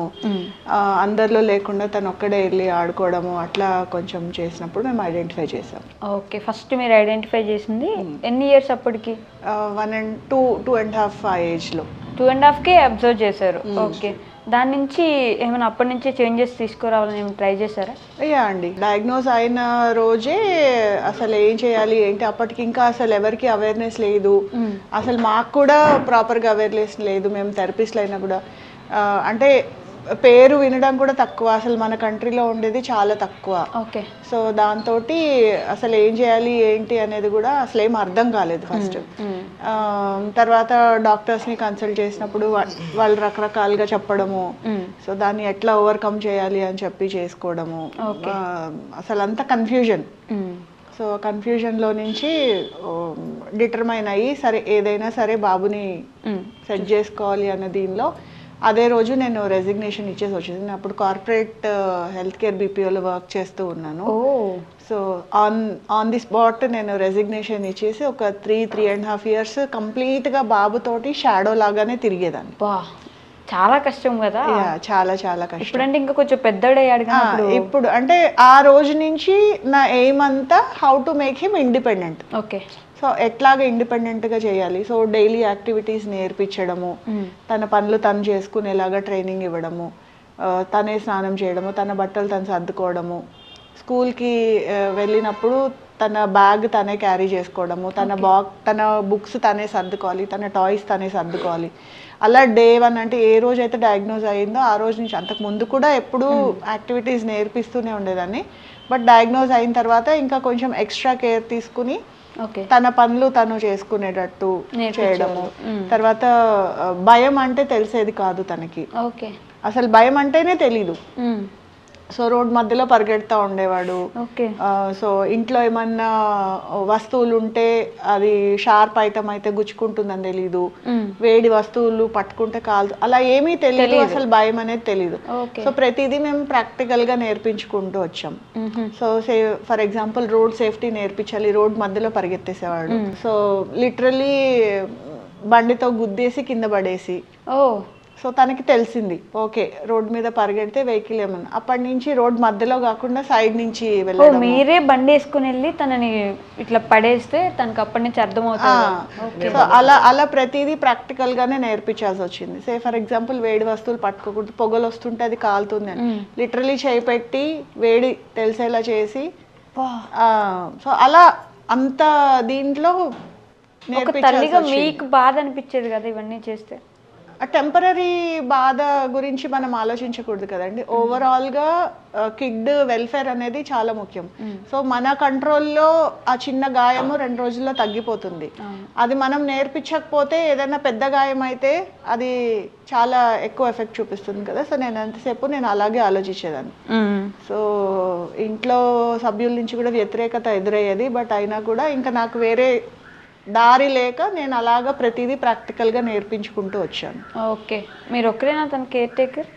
అందరిలో లేకుండా తను ఒక్కడే వెళ్ళి ఆడుకోవడము, అట్లా కొంచెం చేసినప్పుడు మేము ఐడెంటిఫై చేసాం. ఓకే, ఫస్ట్ మీరు ఐడెంటిఫై చేసింది ఎన్ని ఇయర్స్ అప్పటికి? 2.5 ఆ ఏజ్లో. 2.5కే అబ్జర్వ్ చేశారు. ఓకే, దాని నుంచి ఏమైనా అప్పటి నుంచే చేంజెస్ తీసుకురావాలని ఏమైనా ట్రై చేశారా? అయ్యా అండి, డయాగ్నోస్ అయిన రోజే అసలు ఏం చేయాలి ఏంటి, అప్పటికి ఇంకా అసలు ఎవరికి అవేర్నెస్ లేదు. అసలు మాకు కూడా ప్రాపర్గా అవేర్నెస్ లేదు. మేము థెరపిస్ట్లు అయినా కూడా అంటే పేరు వినడం కూడా తక్కువ. అసలు మన కంట్రీలో ఉండేది చాలా తక్కువ. ఓకే, సో దాంతో అసలు ఏం చేయాలి ఏంటి అనేది కూడా అసలు ఏం అర్థం కాలేదు ఫస్ట్. తర్వాత డాక్టర్స్ని కన్సల్ట్ చేసినప్పుడు వాళ్ళు రకరకాలుగా చెప్పడము, సో దాన్ని ఎట్లా ఓవర్కమ్ చేయాలి అని చెప్పి చేసుకోవడము, అసలు అంతా కన్ఫ్యూజన్. సో కన్ఫ్యూజన్లో నుంచి డిటర్మైన్ అయ్యి సరే ఏదైనా సరే బాబుని సెట్ చేసుకోవాలి అన్న దీనిలో అదే రోజు నేను రెసిగ్నేషన్ ఇచ్చేసి వచ్చేసి అప్పుడు కార్పొరేట్ హెల్త్ కేర్ బీపీఓలో వర్క్ చేస్తూ ఉన్నాను. సో ఆన్ ది స్పాట్ నేను రెసిగ్నేషన్ ఇచ్చేసి ఒక 3.5 years కంప్లీట్గా బాబుతోటి షాడో లాగానే తిరిగేదాన్ని. చాలా కష్టం కదా? చాలా చాలా కష్టం. ఇప్పుడంటే ఇంకా కొంచెం పెద్దడయ్యాడు. ఇప్పుడు అంటే ఆ రోజు నుంచి నా ఎయిమ్ అంతా how to make him independent. Okay, so ఎట్లాగా ఇండిపెండెంట్గా చేయాలి, సో డైలీ యాక్టివిటీస్ నేర్పించడము, తన పనులు తను చేసుకునేలాగా ట్రైనింగ్ ఇవ్వడము, తనే స్నానం చేయడము, తన బట్టలు తను సర్దుకోవడము, స్కూల్కి వెళ్ళినప్పుడు తన బ్యాగ్ తనే క్యారీ చేసుకోవడము, తన బుక్స్ తనే సర్దుకోవాలి, తన టాయ్స్ తనే సర్దుకోవాలి. అలా day 1 అంటే ఏ రోజు అయితే డయాగ్నోజ్ అయిందో ఆ రోజు నుంచి, అంతకు ముందు కూడా ఎప్పుడూ యాక్టివిటీస్ నేర్పిస్తూనే ఉండేదాన్ని. బట్ డయాగ్నోజ్ అయిన తర్వాత ఇంకా కొంచెం ఎక్స్ట్రా కేర్ తీసుకుని తన పనులు తను చేసుకునేటట్టు చేయడము. తర్వాత భయం అంటే తెలిసేది కాదు తనకి. అసలు భయం అంటేనే తెలీదు. సో రోడ్ మధ్యలో పరిగెడతా ఉండేవాడు. ఓకే. సో ఇంట్లో ఏమన్నా వస్తువులు ఉంటే అది షార్ప్ ఐటమ్ అయితే గుచ్చుకుంటుందని తెలీదు, వేడి వస్తువులు పట్టుకుంటే కాలు, అలా ఏమీ తెలియదు, అసలు భయం అనేది తెలీదు. సో ప్రతిదీ మేము ప్రాక్టికల్ గా నేర్పించుకుంటూ వచ్చాం. So for example road safety నేర్పించాలి, రోడ్ మధ్యలో పరిగెత్తేసేవాడు. సో లిటరలీ బండితో గుద్దేసి కింద పడేసి, సో తనకి తెలిసింది ఓకే రోడ్ మీద పరిగెడితే వెహికల్ ఏమన్నా, అప్పటి నుంచి రోడ్ మధ్యలో కాకుండా సైడ్ నుంచి వెళ్ళడం. మీరే బండి వేసుకుని వెళ్ళి తనని ఇట్లా పడేస్తే తనకి అప్పటి నుంచి అర్థమవుతుంది. సో అలా ప్రతిదీ ప్రాక్టికల్ గానే నేర్పించాల్సి వచ్చింది. సే ఫర్ ఎగ్జాంపుల్ వేడి వస్తువులు పట్టుకోకూడదు, పొగలు వస్తుంటే అది కాలుతుంది అని లిటరలీ చేయి పెట్టి వేడి తెలిసేలా చేసి, సో అలా అంత దీంట్లో తల్లిగా మీకు బాధ అనిపించేది కదా ఇవన్నీ చేస్తే? ఆ టెంపరీ బాధ గురించి మనం ఆలోచించకూడదు కదండి. ఓవరాల్ గా కిడ్ వెల్ఫేర్ అనేది చాలా ముఖ్యం. సో మన కంట్రోల్లో ఆ చిన్న గాయము 2 రోజుల్లో తగ్గిపోతుంది. అది మనం నేర్పించకపోతే ఏదైనా పెద్ద గాయం అయితే అది చాలా ఎక్కువ ఎఫెక్ట్ చూపిస్తుంది కదా. సో నేను అంతసేపు నేను అలాగే ఆలోచించేదాన్ని. సో ఇంట్లో సభ్యుల నుంచి కూడా వ్యతిరేకత ఎదురయ్యేది, బట్ అయినా కూడా ఇంకా నాకు వేరే దారి లేక నేను అలాగా ప్రతిదీ ప్రాక్టికల్గా నేర్పించుకుంటూ వచ్చాను. ఓకే. మీరు ఒక్కరేనా తన కేర్ టేకర్?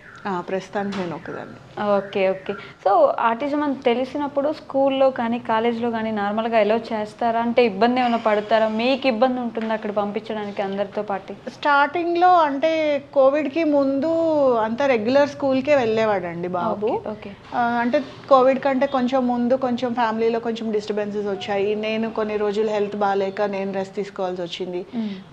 ప్రస్తుతానికి నేను ఒకదాన్ని. ఓకే. ఓకే. సో ఆటిజం అని తెలిసినప్పుడు స్కూల్లో కానీ కాలేజ్లో కానీ నార్మల్గా ఎలా చేస్తారా? అంటే ఇబ్బంది ఏమైనా పడతారా? మీకు ఇబ్బంది ఉంటుందా అక్కడ పంపించడానికి అందరితో పాటు? స్టార్టింగ్లో అంటే కోవిడ్కి ముందు అంతా రెగ్యులర్ స్కూల్కే వెళ్ళేవాడండి బాబు. ఓకే. అంటే కోవిడ్ కంటే కొంచెం ముందు కొంచెం ఫ్యామిలీలో కొంచెం డిస్టర్బెన్సెస్ వచ్చాయి. నేను కొన్ని రోజులు హెల్త్ బాగాలేక నేను రెస్ట్ తీసుకోవాల్సి వచ్చింది.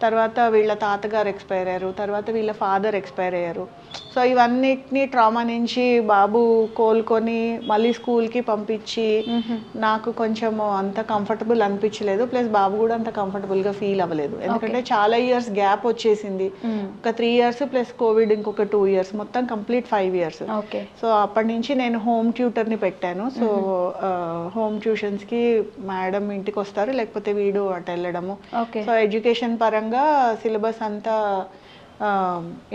తర్వాత వీళ్ళ తాతగారు ఎక్స్పైర్ అయ్యారు, తర్వాత వీళ్ళ ఫాదర్ ఎక్స్పైర్ అయ్యారు. సో ఇవన్నిటిని ట్రామా నుంచి బాబు కోలుకొని మళ్ళీ స్కూల్కి పంపించి నాకు కొంచెం అంత కంఫర్టబుల్ అనిపించలేదు. ప్లస్ బాబు కూడా అంత కంఫర్టబుల్గా ఫీల్ అవ్వలేదు, ఎందుకంటే చాలా ఇయర్స్ గ్యాప్ వచ్చేసింది. ఒక 3 years ప్లస్ కోవిడ్ ఇంకొక 2 years, మొత్తం కంప్లీట్ 5 years. సో అప్పటి నుంచి నేను హోమ్ ట్యూటర్ని పెట్టాను. సో హోమ్ ట్యూషన్స్కి మేడం ఇంటికి వస్తారు, లేకపోతే వీడు అటు వెళ్ళడము. సో ఎడ్యుకేషన్ పరంగా సిలబస్ అంతా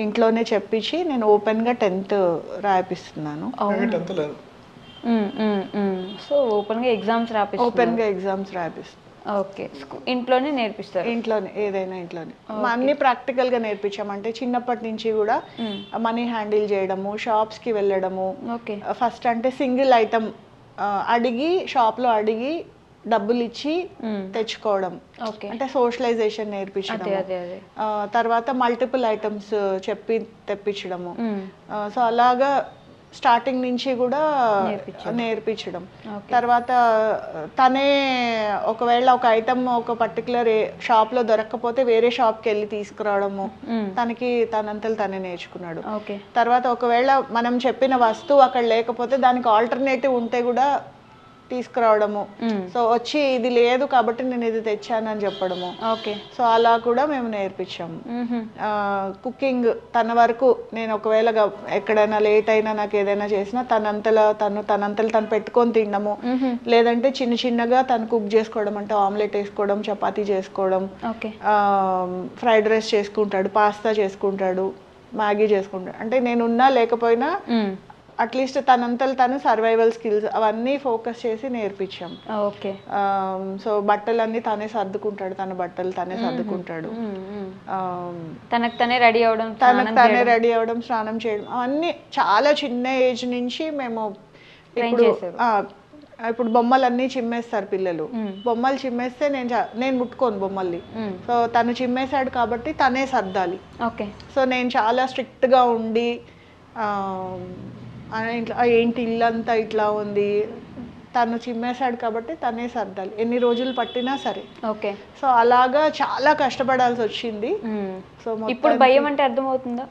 ఇంట్లోనే చెప్పించి నేను ఓపెన్గా 10th రాయిపిస్తున్నాను. సో ఓపెన్గా ఎగ్జామ్స్ రాయిపిస్తాను. ఓకే. ఇంట్లోనే నేర్పిస్తారు? ఇంట్లోనే, ఏదైనా ఇంట్లోనే. అన్ని ప్రాక్టికల్గా నేర్పించామంటే చిన్నప్పటి నుంచి కూడా మనీ హ్యాండిల్ చేయడము, షాప్స్కి వెళ్ళడము. ఫస్ట్ అంటే సింగిల్ ఐటమ్ అడిగి షాప్లో అడిగి డబ్బులు ఇచ్చి తెచ్చుకోవడం, అంటే సోషలైజేషన్ నేర్పించడం. తర్వాత మల్టిపుల్ ఐటమ్స్ చెప్పి తెప్పించడము. సో అలాగా స్టార్టింగ్ నుంచి కూడా నేర్పించడం. తర్వాత తనే ఒకవేళ ఒక ఐటమ్ ఒక పర్టికులర్ షాప్లో దొరకకపోతే వేరే షాప్కి వెళ్ళి తీసుకురావడము, తనంతలు తనే నేర్చుకున్నాడు. తర్వాత ఒకవేళ మనం చెప్పిన వస్తువు అక్కడ లేకపోతే దానికి ఆల్టర్నేటివ్ ఉంటే కూడా తీసుకురావడము. సో వచ్చి ఇది లేదు కాబట్టి నేను ఇది తెచ్చానని చెప్పడము. సో అలా కూడా మేము నేర్పించాము. కుకింగ్ తన వరకు నేను ఒకవేళ ఎక్కడైనా లేట్ అయినా నాకు ఏదైనా చేసినా తనంతలు తను పెట్టుకొని తినడము, లేదంటే చిన్న చిన్నగా తను కుక్ చేసుకోవడం, అంటే ఆమ్లెట్ వేసుకోవడం, చపాతీ చేసుకోవడం, ఫ్రైడ్ రైస్ చేసుకుంటాడు, పాస్తా చేసుకుంటాడు, మ్యాగీ చేసుకుంటాడు. అంటే నేనున్నా లేకపోయినా అట్లీస్ట్ తను సర్వైవల్ స్కిల్స్ అవన్నీ ఫోకస్ చేసి నేర్పించాం. సో బట్టలన్నీ తనే సర్దుకుంటాడు, తన బట్టలు తనే సర్దుకుంటాడు, తనకు తనే రెడీ అవ్వడం, స్నానం చేయడం, అవన్నీ చాలా చిన్న ఏజ్ నుంచి మేము. ఇప్పుడు బొమ్మలన్నీ చిమ్మేస్తారు పిల్లలు, బొమ్మలు చిమ్మేస్తే నేను ముట్టుకోను బొమ్మల్ని. సో తను చిమ్మేశాడు కాబట్టి తనే సర్దాలి. సో నేను చాలా స్ట్రిక్ట్గా ఉండి ఏంటి ఇల్లంతా ఇట్లా ఉంది, తను చిమ్మేశాడు కాబట్టి తనే సర్దాలి, ఎన్ని రోజులు పట్టినా సరే. సో అలాగా చాలా కష్టపడాల్సి వచ్చింది. సో ఇప్పుడు భయం అంటే అర్థమవుతుందా?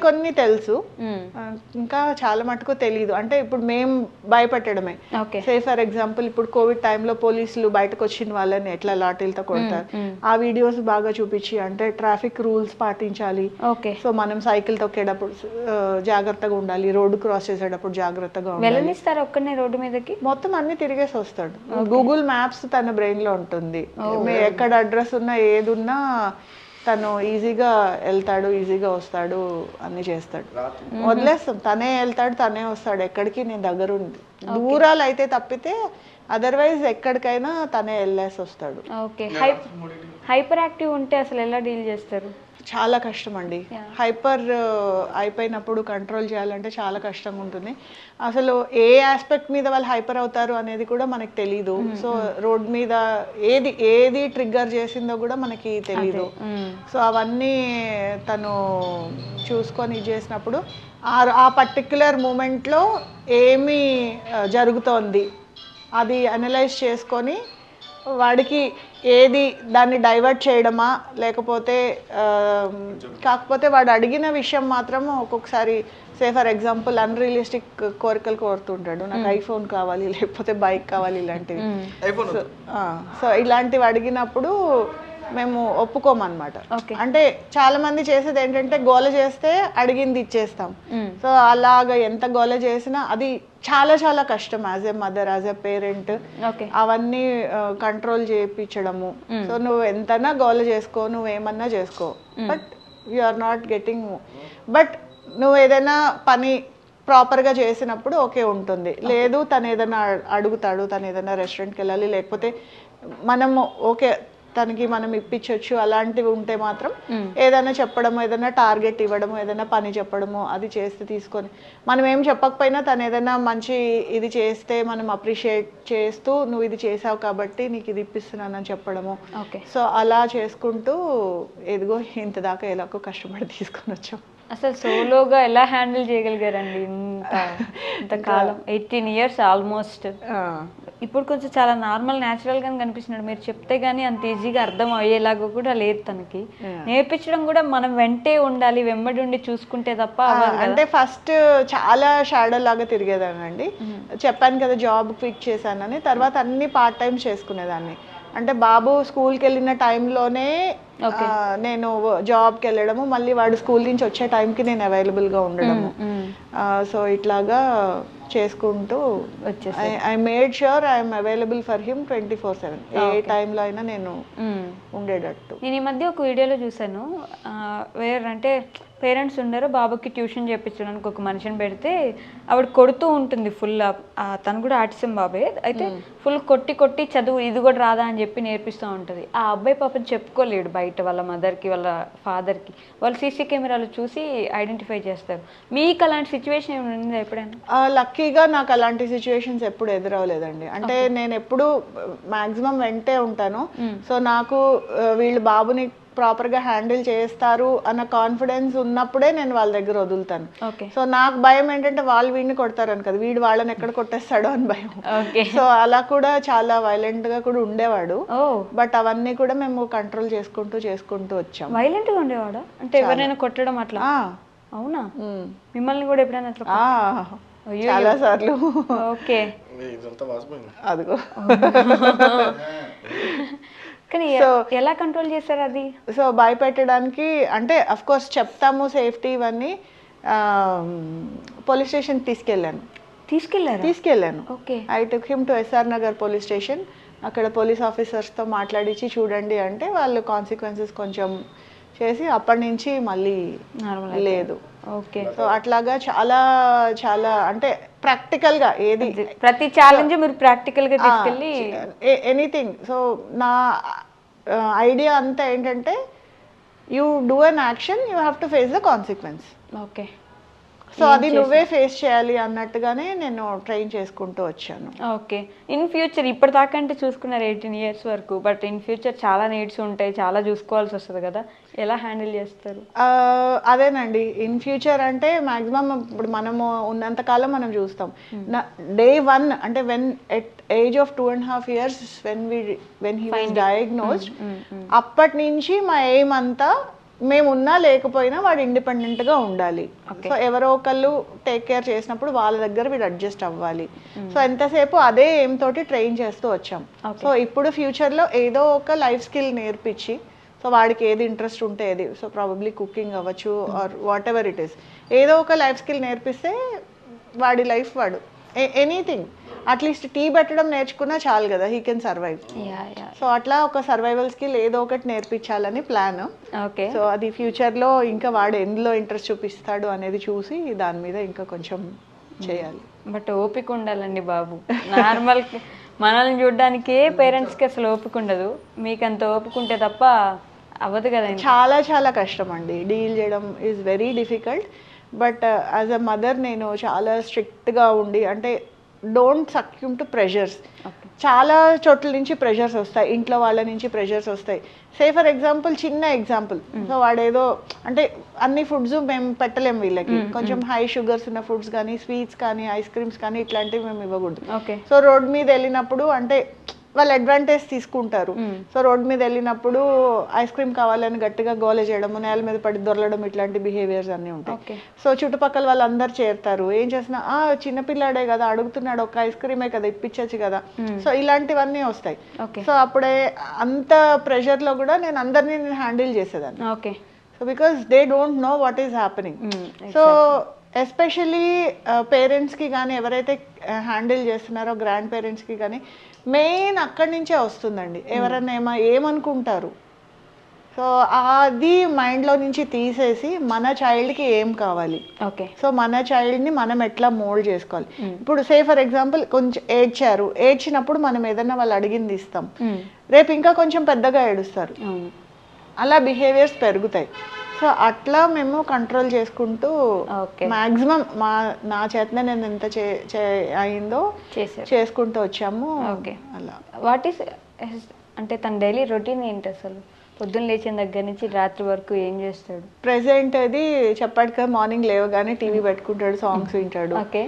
కొన్ని తెలుసు, ఇంకా చాలా మటుకు తెలీదు. అంటే ఇప్పుడు మేము భయపెట్టడమే. సే ఫర్ ఎగ్జాంపుల్ ఇప్పుడు కోవిడ్ టైంలో పోలీసులు బయటకు వచ్చిన వాళ్ళని ఎట్లా లాఠీలతో కొడతారు, ఆ వీడియోస్ బాగా చూపించి, అంటే ట్రాఫిక్ రూల్స్ పాటించాలి. సో మనం సైకిల్ తొక్కేటప్పుడు జాగ్రత్తగా ఉండాలి, రోడ్డు క్రాస్ చేసేటప్పుడు జాగ్రత్తగా ఉండాలి. రోడ్డు మీదకి మొత్తం అన్ని తిరిగేసి వస్తాడు. గూగుల్ మ్యాప్స్ తన బ్రెయిన్ లో ఉంటుంది, ఎక్కడ అడ్రస్ ఉన్నా ఏదున్నా తను ఈజీగా వెళ్తాడు, ఈజీగా వస్తాడు, అన్నీ చేస్తాడు. వదిలేస్తాం, తనే వెళ్తాడు, తనే వస్తాడు, ఎక్కడికి నేను దగ్గరుండి. దూరాలు అయితే తప్పితే అదర్వైజ్ ఎక్కడికైనా తనే వెళ్ళేసి వస్తాడు. ఓకే. హైపర్ యాక్టివ్ ఉంటే అసలు ఎలా డీల్ చేస్తారు? చాలా కష్టం అండి. హైపర్ అయిపోయినప్పుడు కంట్రోల్ చేయాలంటే చాలా కష్టంగా ఉంటుంది. అసలు ఏ ఆస్పెక్ట్ మీద వాళ్ళు హైపర్ అవుతారు అనేది కూడా మనకి తెలీదు. సో రోడ్ మీద ఏది ట్రిగ్గర్ చేసిందో కూడా మనకి తెలీదు. సో అవన్నీ తను చూసుకొని ఇది చేసినప్పుడు ఆ పర్టిక్యులర్ మూమెంట్లో ఏమి జరుగుతోంది అది అనలైజ్ చేసుకొని వాడికి ఏది దాన్ని డైవర్ట్ చేయడమా, లేకపోతే కాకపోతే వాడు అడిగిన విషయం మాత్రం ఒక్కొక్కసారి ఫర్ ఎగ్జాంపుల్ అన్రియలిస్టిక్ కోరికలు కోరుతుంటాడు. నాకు ఐఫోన్ కావాలి, లేకపోతే బైక్ కావాలి, ఇలాంటివి. సో ఇలాంటివి అడిగినప్పుడు మేము ఒప్పుకోమన్నమాట. అంటే చాలా మంది చేసేది ఏంటంటే గోల చేస్తే అడిగింది ఇచ్చేస్తాం. సో అలాగా ఎంత గోల చేసినా అది చాలా చాలా కష్టం as a mother, as a parent అవన్నీ కంట్రోల్ చేయించడము. సో నువ్వు ఎంతనా గోల చేసుకో, నువ్వేమన్నా చేసుకో, but you are not getting. But నువ్వు ఏదైనా పని ప్రాపర్గా చేసినప్పుడు ఓకే ఉంటుంది. లేదు తను ఏదైనా అడుగుతాడు, తను ఏదైనా రెస్టారెంట్కి వెళ్ళాలి, లేకపోతే మనము ఓకే తనకి మనం ఇప్పించవచ్చు, అలాంటివి ఉంటే మాత్రం ఏదైనా చెప్పడము, ఏదైనా టార్గెట్ ఇవ్వడము, ఏదైనా పని చెప్పడము, అది చేస్తే తీసుకొని మనం ఏం చెప్పకపోయినా తను ఏదైనా మంచి ఇది చేస్తే మనం అప్రిషియేట్ చేస్తూ నువ్వు ఇది చేసావు కాబట్టి నీకు ఇది ఇప్పిస్తున్నానని చెప్పడము. సో అలా చేసుకుంటూ ఎదిగో ఇంత దాకా ఎలాగో కష్టపడి తీసుకొని వచ్చాం. అసలు సోలోగా ఎలా హ్యాండిల్ చేయగలిగారండి ఇంత కాలం? 18 years ఆల్మోస్ట్. ఇప్పుడు కొంచెం చాలా నార్మల్ న్యాచురల్గా కనిపిస్తున్నాడు. మీరు చెప్తే గానీ అంత ఈజీగా అర్థం అయ్యేలాగా కూడా లేదు తనకి. నేర్పించడం కూడా మనం వెంటే ఉండాలి, వెంబడి ఉండి చూసుకుంటే తప్ప. అంటే ఫస్ట్ చాలా షాడో లాగా తిరిగేదానండి. చెప్పాను కదా జాబ్ క్విట్ చేశానని. తర్వాత అన్ని పార్ట్ టైమ్స్ చేసుకునేదాన్ని. అంటే బాబు స్కూల్కి వెళ్ళిన టైంలోనే నేను జాబ్కి వెళ్ళడము, మళ్ళీ వాడు స్కూల్ నుంచి వచ్చే టైంకి నేను అవైలబుల్గా ఉండడము. సో ఇట్లాగా చేసుకుంటూ I made sure I'm available for him 24/7. ఏ టైంలో అయినా నేను ఉండేటట్టు. నేను ఈ మధ్య ఒక వీడియోలో చూసాను, అంటే పేరెంట్స్ ఉండరు, బాబుకి ట్యూషన్ చేయించడానికి ఒక మనిషిని పెడితే ఆవిడ కొడుతూ ఉంటుంది ఫుల్. తను కూడా ఆర్టిజం బాబే, అయితే ఫుల్ కొట్టి చదువు ఇది కూడా రాదా అని చెప్పి నేర్పిస్తూ ఉంటుంది. ఆ అబ్బాయి పాపం చెప్పుకోలేడు బయట వాళ్ళ మదర్కి, వాళ్ళ ఫాదర్కి. వాళ్ళు సీసీ కెమెరాలు చూసి ఐడెంటిఫై చేస్తారు. మీకు అలాంటి సిచ్యువేషన్ ఏమైనా ఉందా ఎప్పుడైనా? లక్కీగా నాకు అలాంటి సిచ్యువేషన్స్ ఎప్పుడు ఎదురవలేదండి. అంటే నేను ఎప్పుడు మాక్సిమం వెంటే ఉంటాను. సో నాకు వీళ్ళు బాబుని ప్రాపర్గా హ్యాండిల్ చేస్తారు అన్న కాన్ఫిడెన్స్ ఉన్నప్పుడే నేను వాళ్ళ దగ్గర వదులుతాను. సో నాకు భయం ఏంటంటే వాళ్ళు వీడిని కొడతారని కదా, వీడు వాళ్ళని ఎక్కడ కొట్టేస్తాడో అని భయం. సో అలా కూడా చాలా వైలెంట్ గా కూడా ఉండేవాడు. బట్ అవన్నీ కూడా మేము కంట్రోల్ చేసుకుంటూ వచ్చాం. వైలెంట్ గా ఉండేవాడు అంటే ఎవరైనా కొట్టడం అట్లా? అవునా? మిమ్మల్ని కూడా ఎప్పుడైనా చాలా సార్లు. ఓకే. అదిగో. కానీ ఎలా కంట్రోల్ చేశారు అది? సో భయపెట్టడానికి అంటే అఫ్ కోర్స్ చెప్తాము సేఫ్టీ ఇవన్నీ. పోలీస్ స్టేషన్ తీసుకెళ్ళాను. I took him to SR Nagar police station. అక్కడ పోలీస్ ఆఫీసర్స్తో మాట్లాడించి చూడండి అంటే వాళ్ళు కాన్సిక్వెన్సెస్ కొంచెం చేసి అప్పటి నుంచి మళ్ళీ లేదు. ఓకే. సో అట్లాగా చాలా చాలా అంటే ప్రాక్టికల్ గా ఏది ప్రతి ఛాలెంజ్ మీరు ప్రాక్టికల్ గా తీసుకెళ్ళి ఎనీథింగ్. సో నా ఐడియా అంతా ఏంటంటే you do an action, you have to face the consequence. Okay. So అది నువ్వే ఫేస్ చేయాలి అన్నట్టుగానే నేను ట్రైన్ చేసుకుంటూ వచ్చాను. ఓకే. ఇన్ ఫ్యూచర్ ఇప్పటిదాకా అంటే చూసుకున్నారు 18 years వరకు, బట్ ఇన్ ఫ్యూచర్ చాలా నీడ్స్ ఉంటాయి, చాలా చూసుకోవాల్సి వస్తుంది కదా, ఎలా హ్యాండిల్ చేస్తారు? అదేనండి, ఇన్ ఫ్యూచర్ అంటే మాక్సిమం ఇప్పుడు మనము ఉన్నంతకాలం మనం చూస్తాం. Day 1 అంటే when at age of 2.5 years when he was diagnosed, అప్పటి నుంచి మా ఎయిమ్ అంతా మేము ఉన్నా లేకపోయినా వాడు ఇండిపెండెంట్గా ఉండాలి. సో ఎవరో ఒకళ్ళు టేక్ కేర్ చేసినప్పుడు వాళ్ళ దగ్గర వీడు అడ్జస్ట్ అవ్వాలి. సో ఎంతసేపు అదే ఎయిమ్ తోటి ట్రైన్ చేస్తూ వచ్చాం. సో ఇప్పుడు ఫ్యూచర్లో ఏదో ఒక లైఫ్ స్కిల్ నేర్పించి, సో వాడికి ఏది ఇంట్రెస్ట్ ఉంటే ఏది, సో ప్రాబబ్లీ కుకింగ్ అవ్వచ్చు or whatever it is, ఏదో ఒక లైఫ్ స్కిల్ నేర్పిస్తే వాడి లైఫ్ వాడు ఎనీథింగ్ అట్లీస్ట్ టీ పెట్టడం నేర్చుకున్నా చాలు కదా, హీ కెన్ సర్వైవ్. సో అట్లా ఒక సర్వైవల్ స్కిల్ ఏదో ఒకటి నేర్పించాలని ప్లాన్. ఓకే. సో అది ఫ్యూచర్లో ఇంకా వాడు ఎందులో ఇంట్రెస్ట్ చూపిస్తాడు అనేది చూసి దాని మీద ఇంకా కొంచెం చేయాలి. బట్ ఓపిక ఉండాలండి బాబు. నార్మల్ మనల్ని చూడడానికే పేరెంట్స్కి అసలు ఓపిక ఉండదు, మీకు అంత ఓపిక ఉంటే తప్ప అవ్వదు కదండి. చాలా చాలా కష్టం అండి, డీల్ చేయడం is very difficult. But as a mother నేను చాలా స్ట్రిక్ట్గా ఉండి, అంటే డోంట్ సక్యూమ్ టు ప్రెషర్స్. చాలా చోట్ల నుంచి ప్రెషర్స్ వస్తాయి, ఇంట్లో వాళ్ళ నుంచి ప్రెషర్స్ వస్తాయి. సే ఫర్ ఎగ్జాంపుల్, చిన్న ఎగ్జాంపుల్, సో వాడేదో అంటే అన్ని ఫుడ్స్ మేము పెట్టలేము వీళ్ళకి, కొంచెం హై షుగర్స్ ఉన్న ఫుడ్స్ కానీ స్వీట్స్ కానీ ఐస్ క్రీమ్స్ కానీ ఇట్లాంటివి మేము ఇవ్వకూడదు. ఓకే. సో రోడ్ మీద వెళ్ళినప్పుడు అంటే వాళ్ళు అడ్వాంటేజ్ తీసుకుంటారు. సో రోడ్ మీద వెళ్ళినప్పుడు ఐస్ క్రీమ్ కావాలని గట్టిగా గోల చేయడము, నేల మీద పడి దొరలడం, ఇట్లాంటి బిహేవియర్స్ అన్నీ ఉంటాయి. సో చుట్టుపక్కల వాళ్ళందరూ చేరుతారు, ఏం చేసినా చిన్నపిల్లాడే కదా అడుగుతున్నాడు, ఒక ఐస్ క్రీమే కదా ఇప్పించచ్చు కదా. సో ఇలాంటివన్నీ వస్తాయి. సో అప్పుడే అంత ప్రెషర్లో కూడా నేను అందరినీ హ్యాండిల్ చేసేదాన్ని. Okay. So because they don't know what is happening. So especially పేరెంట్స్కి కానీ ఎవరైతే హ్యాండిల్ చేస్తున్నారో గ్రాండ్ పేరెంట్స్కి కానీ మెయిన్ అక్కడి నుంచే వస్తుందండి. ఎవరన్నా ఏమనుకుంటారు, సో అది మైండ్లో నుంచి తీసేసి మన చైల్డ్కి ఏం కావాలి, ఓకే, సో మన చైల్డ్ని మనం ఎట్లా మోల్డ్ చేసుకోవాలి. ఇప్పుడు సే ఫర్ ఎగ్జాంపుల్ కొంచెం ఏడ్చినప్పుడు మనం ఏదన్నా వాళ్ళు అడిగింది ఇస్తాం, రేపు ఇంకా కొంచెం పెద్దగా ఏడుస్తారు, అలా బిహేవియర్స్ పెరుగుతాయి. సో అట్లా మేము కంట్రోల్ చేసుకుంటూ మాక్సిమం నా చేతనే నేను ఎంత అయిందో చేసుకుంటూ వచ్చాము. ఓకే. అలా వాట్ ఈస్ అంటే తన డైలీ రొటీన్ ఏంటి అసలు? పొద్దున్న లేచిన దగ్గర నుంచి రాత్రి వరకు ఏం చేస్తాడు? ప్రెసెంట్ అది చెప్పాడు కదా, మార్నింగ్ లేవగానే టీవీ పెట్టుకుంటాడు, సాంగ్స్ వింటాడు. ఓకే.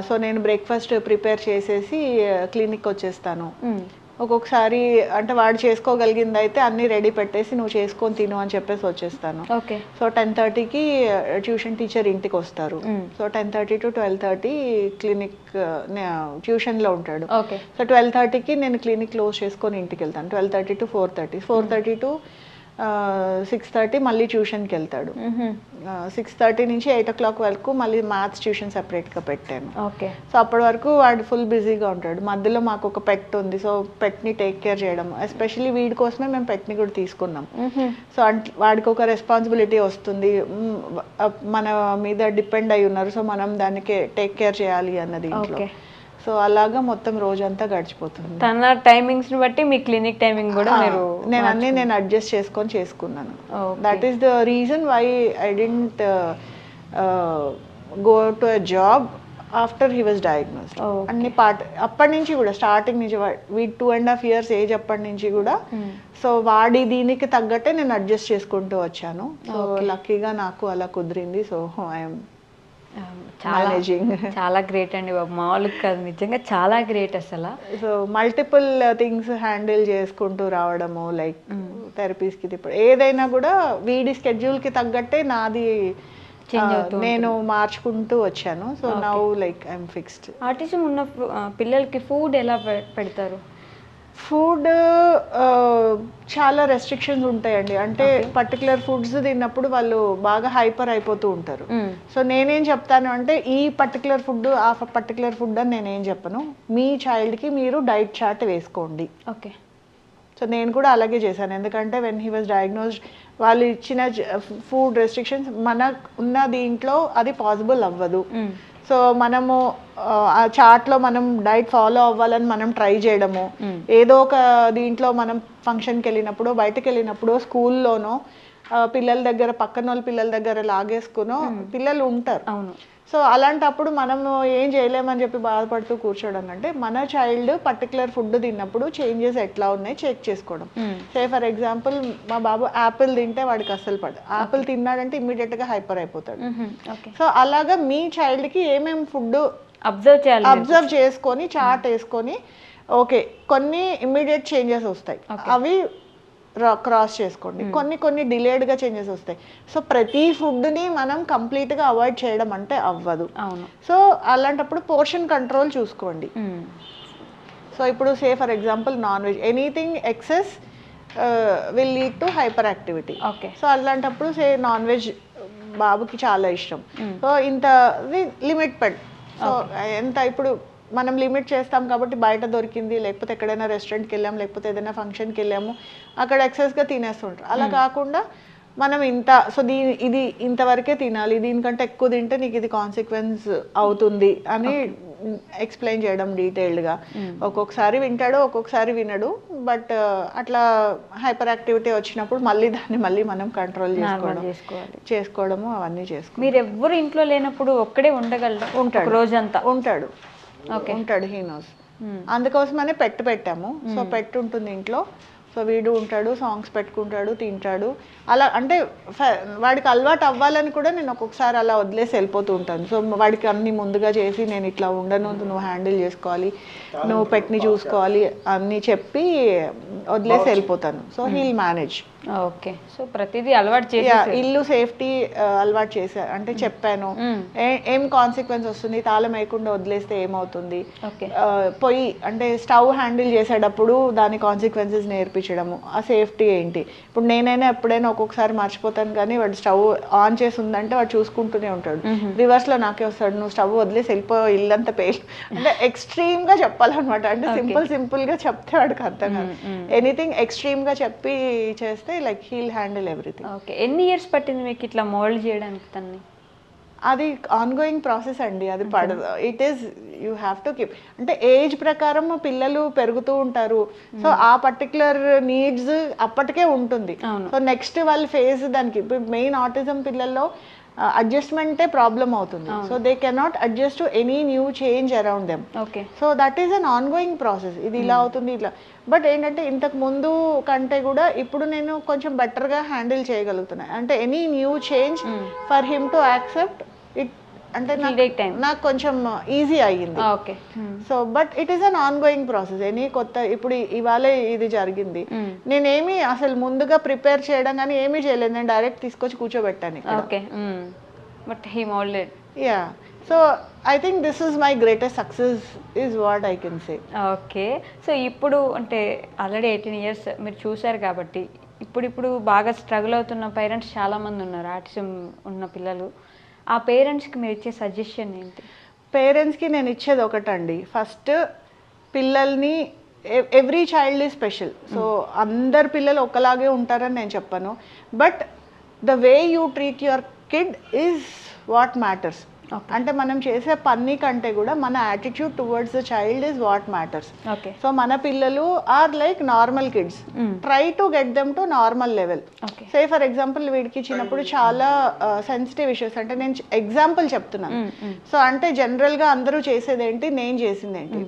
సో నేను బ్రేక్ఫాస్ట్ ప్రిపేర్ చేసేసి క్లినిక్ వచ్చేస్తాను. ఒక్కొక్కసారి అంటే వాడు చేసుకోగలిగింది అయితే అన్ని రెడీ పెట్టేసి నువ్వు చేసుకొని తిను అని చెప్పేసి వచ్చేస్తాను. ఓకే. సో 10:30కి ట్యూషన్ టీచర్ ఇంటికి వస్తారు. సో 10:30 to 12:30 క్లినిక్ ట్యూషన్లో ఉంటాడు. ఓకే. సో 12:30కి నేను క్లినిక్ క్లోజ్ చేసుకొని ఇంటికి వెళ్తాను. 12:30 to 4:30, 4:30 to 6:30 మళ్ళీ ట్యూషన్కి వెళ్తాడు. 6:30 నుంచి 8 o'clock వరకు మళ్ళీ మ్యాథ్స్ ట్యూషన్ సెపరేట్గా పెట్టాను. ఓకే. సో అప్పటి వరకు వాడు ఫుల్ బిజీగా ఉంటాడు. మధ్యలో మాకు ఒక పెట్ ఉంది, సో పెట్ని టేక్ కేర్ చేయడం, ఎస్పెషల్లీ వీడి కోసమే మేము పెట్ని కూడా తీసుకున్నాం. సో వాడికి ఒక రెస్పాన్సిబిలిటీ వస్తుంది, మన మీద డిపెండ్ అయి ఉన్నారు, సో మనం దానికి టేక్ కేర్ చేయాలి అన్నది ఇంట్లో. సో అలాగా మొత్తం రోజంతా గడిచిపోతుంది. తన టైమింగ్స్ ని బట్టి మీ క్లినిక్ టైమింగ్ కూడా నేను అడ్జస్ట్ చేసుకున్నాను. That is the reason why I didn't go to a job after he was diagnosed. అన్ని అప్పటి నుంచి కూడా స్టార్టింగ్ నుంచి వీడి 2.5 years ఏజ్ అప్పటి నుంచి కూడా సో వాడి దీనికి తగ్గట్టే నేను అడ్జస్ట్ చేసుకుంటూ వచ్చాను. సో లక్కీగా నాకు అలా కుదిరింది. సో ఐఎమ్ చాలా గ్రేట్ అండి బాబు, మామూలుగా కాదు, నిజంగా చాలా గ్రేట్ అసలు. సో మల్టిపుల్ థింగ్స్ హ్యాండిల్ చేసుకుంటూ రావడము, లైక్ థెరపీస్కి ఇప్పుడు ఏదైనా కూడా వీడి స్కెడ్యూల్కి తగ్గట్టే నాది నేను మార్చుకుంటూ వచ్చాను. So now like I'm fixed. Autism ఉన్న పిల్లలకి ఫుడ్ ఎలా పెడతారు? ఫుడ్ చాలా రెస్ట్రిక్షన్స్ ఉంటాయండి. అంటే పర్టికులర్ ఫుడ్స్ తిన్నప్పుడు వాళ్ళు బాగా హైపర్ అయిపోతూ ఉంటారు. సో నేనేం చెప్తాను అంటే ఈ పర్టికులర్ ఫుడ్ ఆ పర్టికులర్ ఫుడ్ అని నేనేం చెప్పను, మీ చైల్డ్కి మీరు డైట్ చార్ట్ వేసుకోండి. ఓకే. సో నేను కూడా అలాగే చేశాను, ఎందుకంటే వెన్ హీ వాజ్ డయాగ్నోస్డ్ వాళ్ళు ఇచ్చిన ఫుడ్ రెస్ట్రిక్షన్స్ మనకు ఉన్న దీంట్లో అది పాసిబుల్ అవ్వదు. సో మనము ఆ చార్ట్లో మనం డైట్ ఫాలో అవ్వాలని మనం ట్రై చేయడము, ఏదో ఒక దీంట్లో మనం ఫంక్షన్కి వెళ్ళినప్పుడు బయటకు వెళ్ళినప్పుడు స్కూల్లోనో పిల్లల దగ్గర పక్కన వాళ్ళ పిల్లల దగ్గర లాగేసుకునో పిల్లలు ఉంటారు. అవును. సో అలాంటప్పుడు మనము ఏం చేయలేమని చెప్పి బాధపడుతూ కూర్చోవడం కంటే మన చైల్డ్ పర్టికులర్ ఫుడ్ తిన్నప్పుడు చేంజెస్ ఎట్లా ఉన్నాయి చెక్ చేసుకోవడం. సే ఫర్ ఎగ్జాంపుల్ మా బాబు యాపిల్ తింటే వాడికి అస్సలు పడదు, యాపిల్ తిన్నాడంటే ఇమ్మీడియట్గా హైపర్ అయిపోతాడు. సో అలాగా మీ చైల్డ్కి ఏమేమి ఫుడ్ అబ్జర్వ్ చేసుకొని చార్ట్ వేసుకొని ఓకే కొన్ని ఇమ్మీడియట్ చేంజెస్ వస్తాయి అవి క్రాస్ చేసుకోండి, కొన్ని డిలేడ్గా చేంజెస్ వస్తాయి. సో ప్రతి ఫుడ్ని మనం కంప్లీట్గా అవాయిడ్ చేయడం అంటే అవ్వదు. సో అలాంటప్పుడు పోర్షన్ కంట్రోల్ చూసుకోండి. సో ఇప్పుడు సే for example non veg anything excess will lead to hyper activity. So అలాంటప్పుడు సే నాన్ వెజ్ బాబుకి చాలా ఇష్టం, సో ఇంత లిమిట్ సో ఎంత ఇప్పుడు మనం లిమిట్ చేస్తాం కాబట్టి బయట దొరికింది, లేకపోతే ఎక్కడైనా రెస్టారెంట్కి వెళ్ళాము, లేకపోతే ఏదైనా ఫంక్షన్కి వెళ్ళాము, అక్కడ ఎక్సెస్గా తినేస్తుంటారు. అలా కాకుండా మనం ఇంత, సో ఇది ఇంతవరకే తినాలి, దీనికంటే ఎక్కువ తింటే నీకు ఇది కాన్సిక్వెన్స్ అవుతుంది అని ఎక్స్ప్లెయిన్ చేయడం డీటెయిల్డ్గా. ఒక్కొక్కసారి వింటాడు, ఒక్కొక్కసారి వినడు. బట్ అట్లా హైపర్ యాక్టివిటీ వచ్చినప్పుడు మళ్ళీ మనం కంట్రోల్ చేసుకోవడము అవన్నీ చేసుకోవాలి. మీరు ఎవ్వరు ఇంట్లో లేనప్పుడు ఒక్కడే ఉండగలరా? ఉంటాడు రోజంతా ఉంటాడు. He knows. అందుకోసమనే పెట్టాము. సో ఉంటుంది ఇంట్లో. సో వీడు ఉంటాడు, సాంగ్స్ పెట్టుకుంటాడు, తింటాడు. అలా అంటే వాడికి అలవాటు అవ్వాలని కూడా నేను ఒక్కొక్కసారి అలా వదిలేసి వెళ్ళిపోతూ ఉంటాను. సో వాడికి అన్ని ముందుగా చేసి నేను ఇట్లా ఉండను, నువ్వు హ్యాండిల్ చేసుకోవాలి, నువ్వు పెట్టిని చూసుకోవాలి అన్నీ చెప్పి వదిలేసి వెళ్ళిపోతాను. So he'll manage. Okay. So ప్రతిదీ అలవాటు చేసి ఇల్లు సేఫ్టీ అలవాటు చేసా అంటే చెప్పాను ఏం కాన్సిక్వెన్స్ వస్తుంది, తాళం వేయకుండా వదిలేస్తే ఏమవుతుంది, పొయ్యి అంటే స్టవ్ హ్యాండిల్ చేసేటప్పుడు దాని కాన్సిక్వెన్సెస్ నేర్పించడము, ఆ సేఫ్టీ ఏంటి. ఇప్పుడు నేనైనా ఎప్పుడైనా ఒక్కొక్కసారి మర్చిపోతాను, కానీ వాడు స్టవ్ ఆన్ చేసి ఉందంటే వాడు చూసుకుంటూనే ఉంటాడు. రివర్స్ లో నాకే వస్తాడు, నువ్వు స్టవ్ వదిలేసి వెళ్ళిపో, ఇల్లంతా పేస్ట్ అంటే ఎక్స్ట్రీమ్ గా చెప్పాలన్నమాట. అంటే సింపుల్ గా చెప్తే వాడికి అర్థం కాదు. ఎనీథింగ్ ఎక్స్ట్రీమ్ గా చెప్పి చేస్తే like he'll handle everything. Okay. ఎన్ని ఇయర్స్ పట్టింది మీకు ఇట్లా మోల్డ్ చేయడానికి తన్ని? అది ఆన్గోయింగ్ ప్రాసెస్ అండి, అది పడదు. It is you have to keep. అంటే ఏజ్ ప్రకారం పిల్లలు పెరుగుతూ ఉంటారు. సో ఆ పర్టికులర్ నీడ్స్ అప్పటికే ఉంటుంది. సో నెక్స్ట్ వాళ్ళ ఫేజ్ దానికి. ఇప్పుడు మెయిన్ ఆటిజం పిల్లల్లో అడ్జస్ట్మెంటే ప్రాబ్లం అవుతుంది. So they cannot adjust to any new change around them. Okay. So that is an ongoing process. ఇది ఇలా అవుతుంది ఇట్లా. బట్ ఏంటంటే ఇంతకు ముందు కంటే కూడా ఇప్పుడు నేను కొంచెం బెటర్గా హ్యాండిల్ చేయగలుగుతున్నాను. అంటే any new change for him to accept it అంటే నాకు కొంచెం ఈజీ అయ్యింది. Okay. So but it is an ongoing process. Any కొత్త ఇప్పుడు ఇవాళే ఇది జరిగింది, నేనేమి అసలు ముందుగా ప్రిపేర్ చేయడం కానీ ఏమీ చేయలేదు, నేను డైరెక్ట్ తీసుకొచ్చి కూర్చోబెట్టాను. Okay. But he molded. Yeah. So I think this is my greatest success is what I can say. Okay. So ఇప్పుడు అంటే ఆల్రెడీ 18 years మీరు చూశారు కాబట్టి ఇప్పుడు బాగా స్ట్రగుల్ అవుతున్న పేరెంట్స్ చాలామంది ఉన్నారు, ఆటిజం ఉన్న పిల్లలు. ఆ పేరెంట్స్కి మీరు ఇచ్చే సజెషన్ ఏంటి? పేరెంట్స్కి నేను ఇచ్చేది ఒకటండి. ఫస్ట్ పిల్లల్ని every child is special. So అందరు పిల్లలు ఒకలాగే ఉంటారని నేను చెప్పను. But the way you treat your kid is what matters. అంటే మనం చేసే పని కంటే కూడా మన attitude towards the child is what matters. So మన పిల్లలు are like normal kids, try to get them to normal level. Say for example వీడికి చిన్నప్పుడు చాలా సెన్సిటివ్ ఇష్యూస్, అంటే నేను ఎగ్జాంపుల్ చెప్తున్నాను. సో అంటే జనరల్గా అందరూ చేసేది ఏంటి, నేను చేసింది ఏంటి,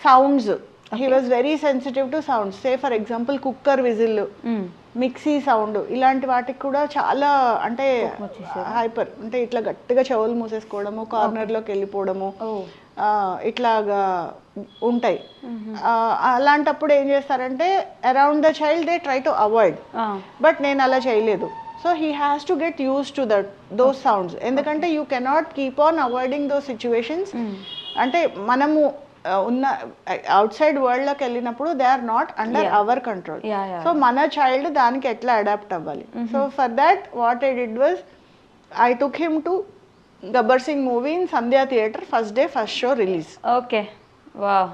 sounds. He was very sensitive to sounds. Say for example cooker whistle, mixie sound, ఇలాంటి వాటికి కూడా చాలా అంటే హైపర్, అంటే ఇట్లా గట్టిగా చెవులు మూసేసుకోవడము, కార్నర్లోకి వెళ్ళిపోవడము, ఇట్లాగా ఉంటాయి. అలాంటప్పుడు ఏం చేస్తారంటే around the child they try to avoid. But నేను అలా చేయలేదు. So he has to get use to those sounds. ఎందుకంటే you cannot keep on avoiding those situations. అంటే మనము ఉన్న అవుట్ సైడ్ వరల్డ్ లోకి వెళ్ళినప్పుడు they are not under our control. So మన చైల్డ్ దానికి ఎట్లా అడాప్ట్ అవ్వాలి. So for that what I did was I took him to Gabbar Singh movie in Sandhya theatre, first day first show release. Okay. Wow.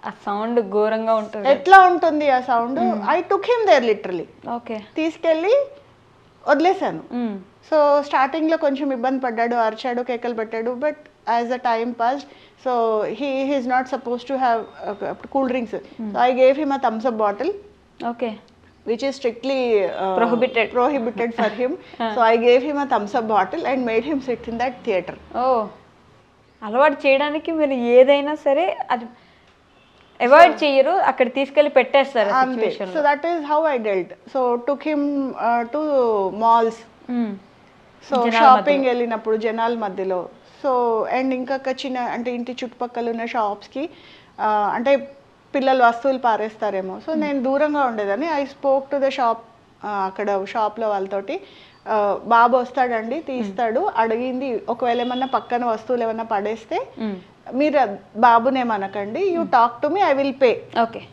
ఆ sound ఘోరంగా ఉంటుంది. ఎట్లా ఉంటుంది ఆ sound? I took him there literally. Okay. తీసుకెళ్ళి వదిలేశాను. సో స్టార్టింగ్లో కొంచెం ఇబ్బంది పడ్డాడు, అరిచాడు, కేకలు పెట్టాడు. But as the time passed, so he is not supposed to have cool drinks. So I gave him a thumbs up bottle, okay, which is strictly prohibited for him. So I gave him a thumbs up bottle and made him sit in that theater. Oh, అలవాటు చేయడానికి మీరు ఏదైనా సరే అది avoid చేయరు, అక్కడ తీసుకెళ్ళి పెట్టేస్తారు situation. So that is how I dealt. So took him to malls. So shopping వెళ్ళినప్పుడు జనాల మధ్యలో. సో అండ్ ఇంకా చిన్న అంటే ఇంటి చుట్టుపక్కల ఉన్న షాప్స్కి అంటే పిల్లలు వస్తువులు పారేస్తారేమో, సో నేను దూరంగా ఉండేదని. I spoke to the shop, అక్కడ షాప్లో వాళ్ళతోటి, బాబు వస్తాడండి తీస్తాడు, అడిగింది ఒకవేళ ఏమన్నా పక్కన వస్తువులు ఏమన్నా పడేస్తే మీరు బాబునేమనకండి, you talk to me, I will pay. Okay.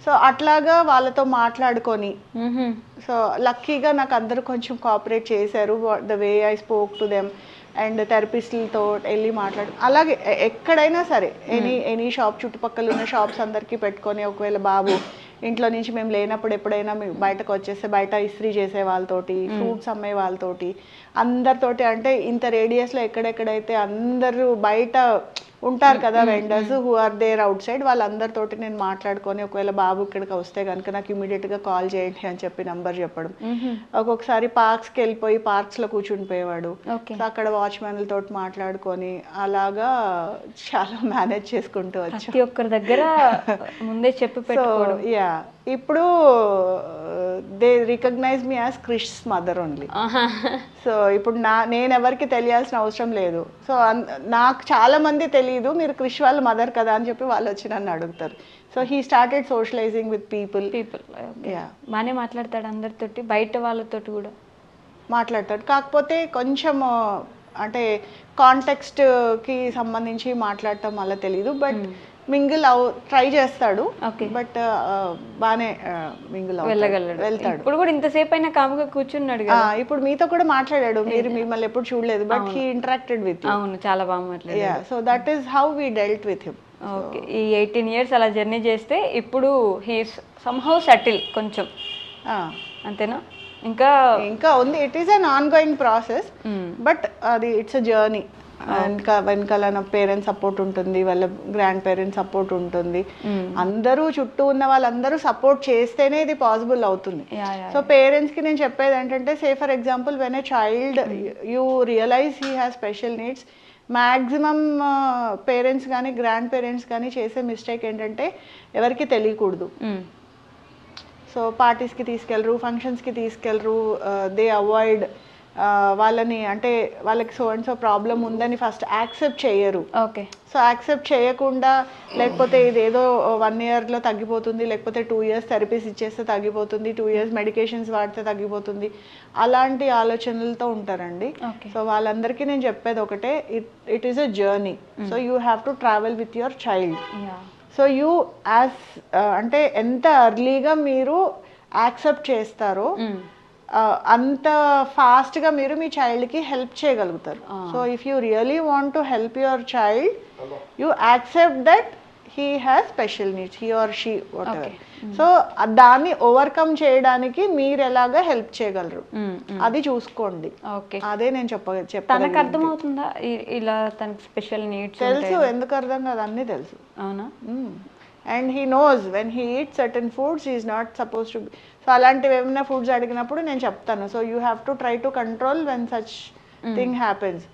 So అట్లాగా వాళ్ళతో మాట్లాడుకొని, సో లక్కీగా నాకు అందరూ కొంచెం కోఆపరేట్ చేశారు the way I spoke to them. And థెరపిస్టులతో వెళ్ళి మాట్లాడు. అలాగే ఎక్కడైనా సరే ఎనీ షాప్, చుట్టుపక్కల ఉన్న షాప్స్ అందరికీ పెట్టుకొని, ఒకవేళ బాబు ఇంట్లో నుంచి మేము లేనప్పుడు ఎప్పుడైనా బయటకు వచ్చేస్తే బయట ఇస్త్రీ చేసే వాళ్ళతోటి, ఫ్రూట్స్ అమ్మే వాళ్ళతోటి, అందరితోటి, అంటే ఇంత రేడియస్లో ఎక్కడెక్కడైతే అందరూ బయట ఉంటారు కదా vendors who are there outside, వాళ్ళందరితోటి నేను మాట్లాడుకొని, ఒకవేళ బాబు ఇక్కడికి వస్తే కనుక నాకు ఇమీడియట్గా కాల్ చేయండి అని చెప్పి నంబర్ చెప్పడం. ఒక్కొక్కసారి పార్క్స్కి వెళ్ళిపోయి పార్క్స్లో కూర్చుని పోయేవాడు. సో అక్కడ వాచ్మెన్లతో మాట్లాడుకొని అలాగా చాలా మేనేజ్ చేసుకుంటూ వచ్చాం. ప్రతి ఒక్కరి దగ్గర ముందే చెప్పి పెట్టుకోవడం. యా, ఇప్పుడు they recognize me as Krish mother only. So ఇప్పుడు నేను ఎవరికి తెలియాల్సిన అవసరం లేదు. సో నాకు చాలా మంది తెలియదు, మీరు క్రిష్ వాళ్ళ మదర్ కదా అని చెప్పి వాళ్ళు వచ్చి నన్ను అడుగుతారు. So he started socialising with people. Yeah, బాగానే మాట్లాడతాడు అందరితోటి, బయట వాళ్ళతోటి కూడా మాట్లాడతాడు. కాకపోతే కొంచెం అంటే కాంటెక్స్ట్కి సంబంధించి మాట్లాడటం వల్ల తెలీదు, బట్ మింగిల్ ట్రై చేస్తాడు. బట్ బాగానే మింగిల్ వెళ్తాడు. ఇప్పుడు కూడా ఇంతసేపు అయినా కాముగా కూర్చున్నాడు కదా. ఇప్పుడు మీతో కూడా మాట్లాడాడు, మీరు మిమ్మల్ని ఎప్పుడు చూడలేదు, but he interacted with you. అవును, చాలా బాగా మాట్లాడాడు. So that is how we dealt with him. Okay, ఈ 18 years అలా జర్నీ చేస్తే ఇప్పుడు హీస్ సమ్హౌ సెటిల్ కొంచెం, అంతేనా? ఇంకా ఉంది. It is an on going process, but అది ఇట్స్ అ జర్నీ. వెనకాల నా పేరెంట్స్ సపోర్ట్ ఉంటుంది, వాళ్ళ గ్రాండ్ పేరెంట్స్ సపోర్ట్ ఉంటుంది, అందరూ చుట్టూ ఉన్న వాళ్ళందరూ సపోర్ట్ చేస్తేనే ఇది పాసిబుల్ అవుతుంది. సో పేరెంట్స్కి నేను చెప్పేది ఏంటంటే, say for example when a child you realize he has special needs, maximum parents కానీ గ్రాండ్ పేరెంట్స్ కానీ చేసే మిస్టేక్ ఏంటంటే ఎవరికి తెలియకూడదు. సో పార్టీస్కి తీసుకెళ్ళరు, ఫంక్షన్స్కి తీసుకెళ్ళరు, దే అవాయిడ్ వాళ్ళని, అంటే వాళ్ళకి సో అండ్ సో ప్రాబ్లం ఉందని ఫస్ట్ యాక్సెప్ట్ చేయరు. ఓకే, సో యాక్సెప్ట్ చేయకుండా, లేకపోతే ఇదేదో 1 yearలో తగ్గిపోతుంది, లేకపోతే 2 years థెరపీస్ ఇచ్చేస్తే తగ్గిపోతుంది, 2 years మెడికేషన్స్ వాడితే తగ్గిపోతుంది, అలాంటి ఆలోచనలతో ఉంటారండి. సో వాళ్ళందరికీ నేను చెప్పేది ఒకటే, it is a journey. So you have to travel with your child. So you as అంటే ఎంత అర్లీగా మీరు యాక్సెప్ట్ చేస్తారో అంత ఫాస్ట్గా మీరు మీ చైల్డ్కి హెల్ప్ చేయగలుగుతారు. So if you really want to help your child, you accept that he has special needs, he or she what ever. So దాన్ని ఓవర్కమ్ చేయడానికి మీరు ఎలాగా హెల్ప్ చేయగలరు అది చూసుకోండి. అదే నేను తనకు అర్థమవుతుందా ఇలా తనకి స్పెషల్ నీడ్స్? తెలుసు, ఎందుకు అర్థం కాదు, అన్నీ తెలుసు. అవునా? And he knows when he eat certain foods he is not suppose to. So అలాంటివి ఏమైనా ఫుడ్స్ అడిగినప్పుడు నేను చెప్తాను, so you have to try to control when such thing happens.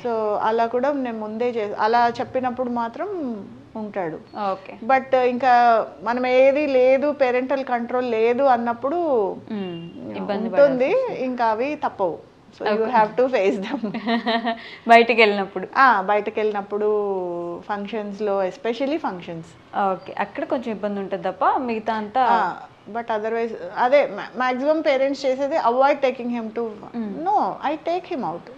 So అలా కూడా నేను ముందే అలా చెప్పినప్పుడు మాత్రం ఉంటాడు. బట్ ఇంకా మనం ఏది లేదు, పేరెంటల్ కంట్రోల్ లేదు అన్నప్పుడు ఉంటుంది, ఇంకా అవి తప్పవు. So you have to face them. బయటకు వెళ్ళినప్పుడు ఫంక్షన్స్లో, ఎస్పెషల్లీ ఫంక్షన్స్. ఓకే, అక్కడ కొంచెం ఇబ్బంది ఉంటుంది తప్ప మిగతా అంతా. బట్ అదర్వైజ్ అదే మ్యాక్సిమం పేరెంట్స్ చేసేది, avoid taking him to. No, I take him out.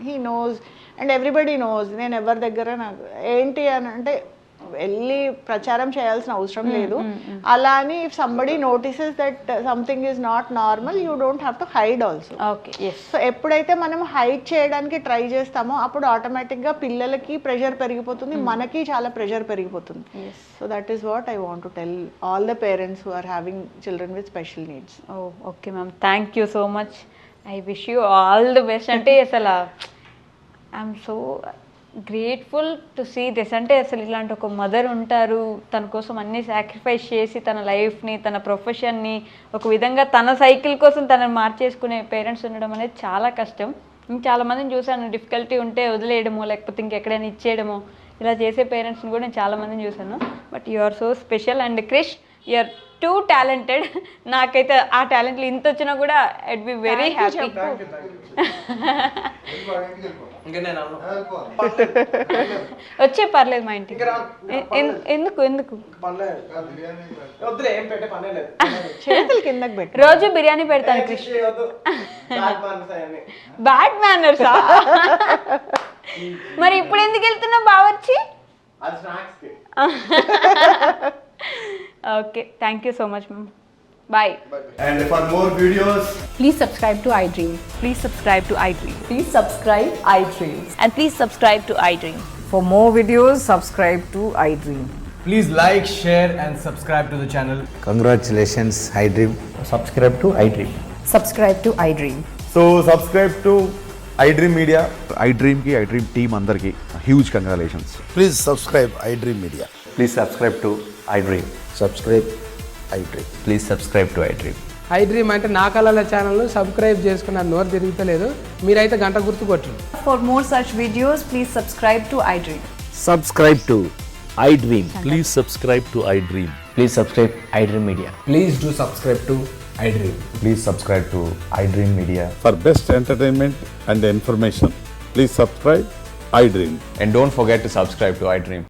He knows and everybody knows. నేను ఎవరి దగ్గర నాకు ఏంటి అని అంటే వెళ్ళి ప్రచారం చేయాల్సిన అవసరం లేదు. అలా అని if somebody notices that something is not normal, you don't have to hide also. So ఎప్పుడైతే మనం హైడ్ చేయడానికి ట్రై చేస్తామో అప్పుడు ఆటోమేటిక్గా పిల్లలకి ప్రెషర్ పెరిగిపోతుంది, మనకి చాలా ప్రెషర్ పెరిగిపోతుంది. So that is what I want to tell all the parents who are having children with special needs. Okay ma'am, thank you so much. I wish you all the best. అంటే అసలు I'm so grateful to see this. అంటే అసలు ఇలాంటి ఒక mother ఉంటారు, తన కోసం అన్నీ సాక్రిఫైస్ చేసి తన లైఫ్ని, తన ప్రొఫెషన్ని ఒక విధంగా తన సైకిల్ కోసం తనని మార్చేసుకునే పేరెంట్స్ ఉండడం అనేది చాలా కష్టం. చాలామందిని చూశాను, డిఫికల్టీ ఉంటే వదిలేయడమో లేకపోతే ఇంకెక్కడైనా ఇచ్చేయడమో ఇలా చేసే పేరెంట్స్ని కూడా నేను చాలామందిని చూశాను. But you are so special and Krish, you are too talented. నాకైతే ఆ టాలెంట్లు ఇంత వచ్చినా కూడా ఐడ్ బి వెరీ హ్యాపీ. వచ్చే పర్లేదు మా ఇంటికి. ఎందుకు రోజు బిర్యానీ పెడతాను క్రిష్. బ్యాడ్ మేనర్సా? మరి ఇప్పుడు ఎందుకు వెళ్తున్నావు బావొచ్చి? Okay, thank you so much ma'am. Bye. And for more videos, Please subscribe to iDream. Please subscribe to iDream. Please subscribe iDream. And please subscribe to iDream. For more videos, subscribe to iDream. Please like, share and subscribe to the channel. Congratulations, iDream. Subscribe to iDream. Subscribe to iDream. so subscribe to iDream Media. iDream ki iDream team అందరికి huge congratulations. Please subscribe iDream Media. Please subscribe to iDream. Subscribe iDream. Please subscribe to iDream. iDream అంటే నా కళల ఛానల్ను subscribe చేసుకున్న నోరు తిరుగుతలేదు, మీరైతే గంట గుర్తు కొట్టండి. For more such videos, please subscribe to iDream. Subscribe to iDream. Please subscribe to iDream. Please subscribe iDream Media. Please do subscribe to iDream. Please subscribe to iDream Media. For best entertainment and information, please subscribe iDream. And don't forget to subscribe to iDream.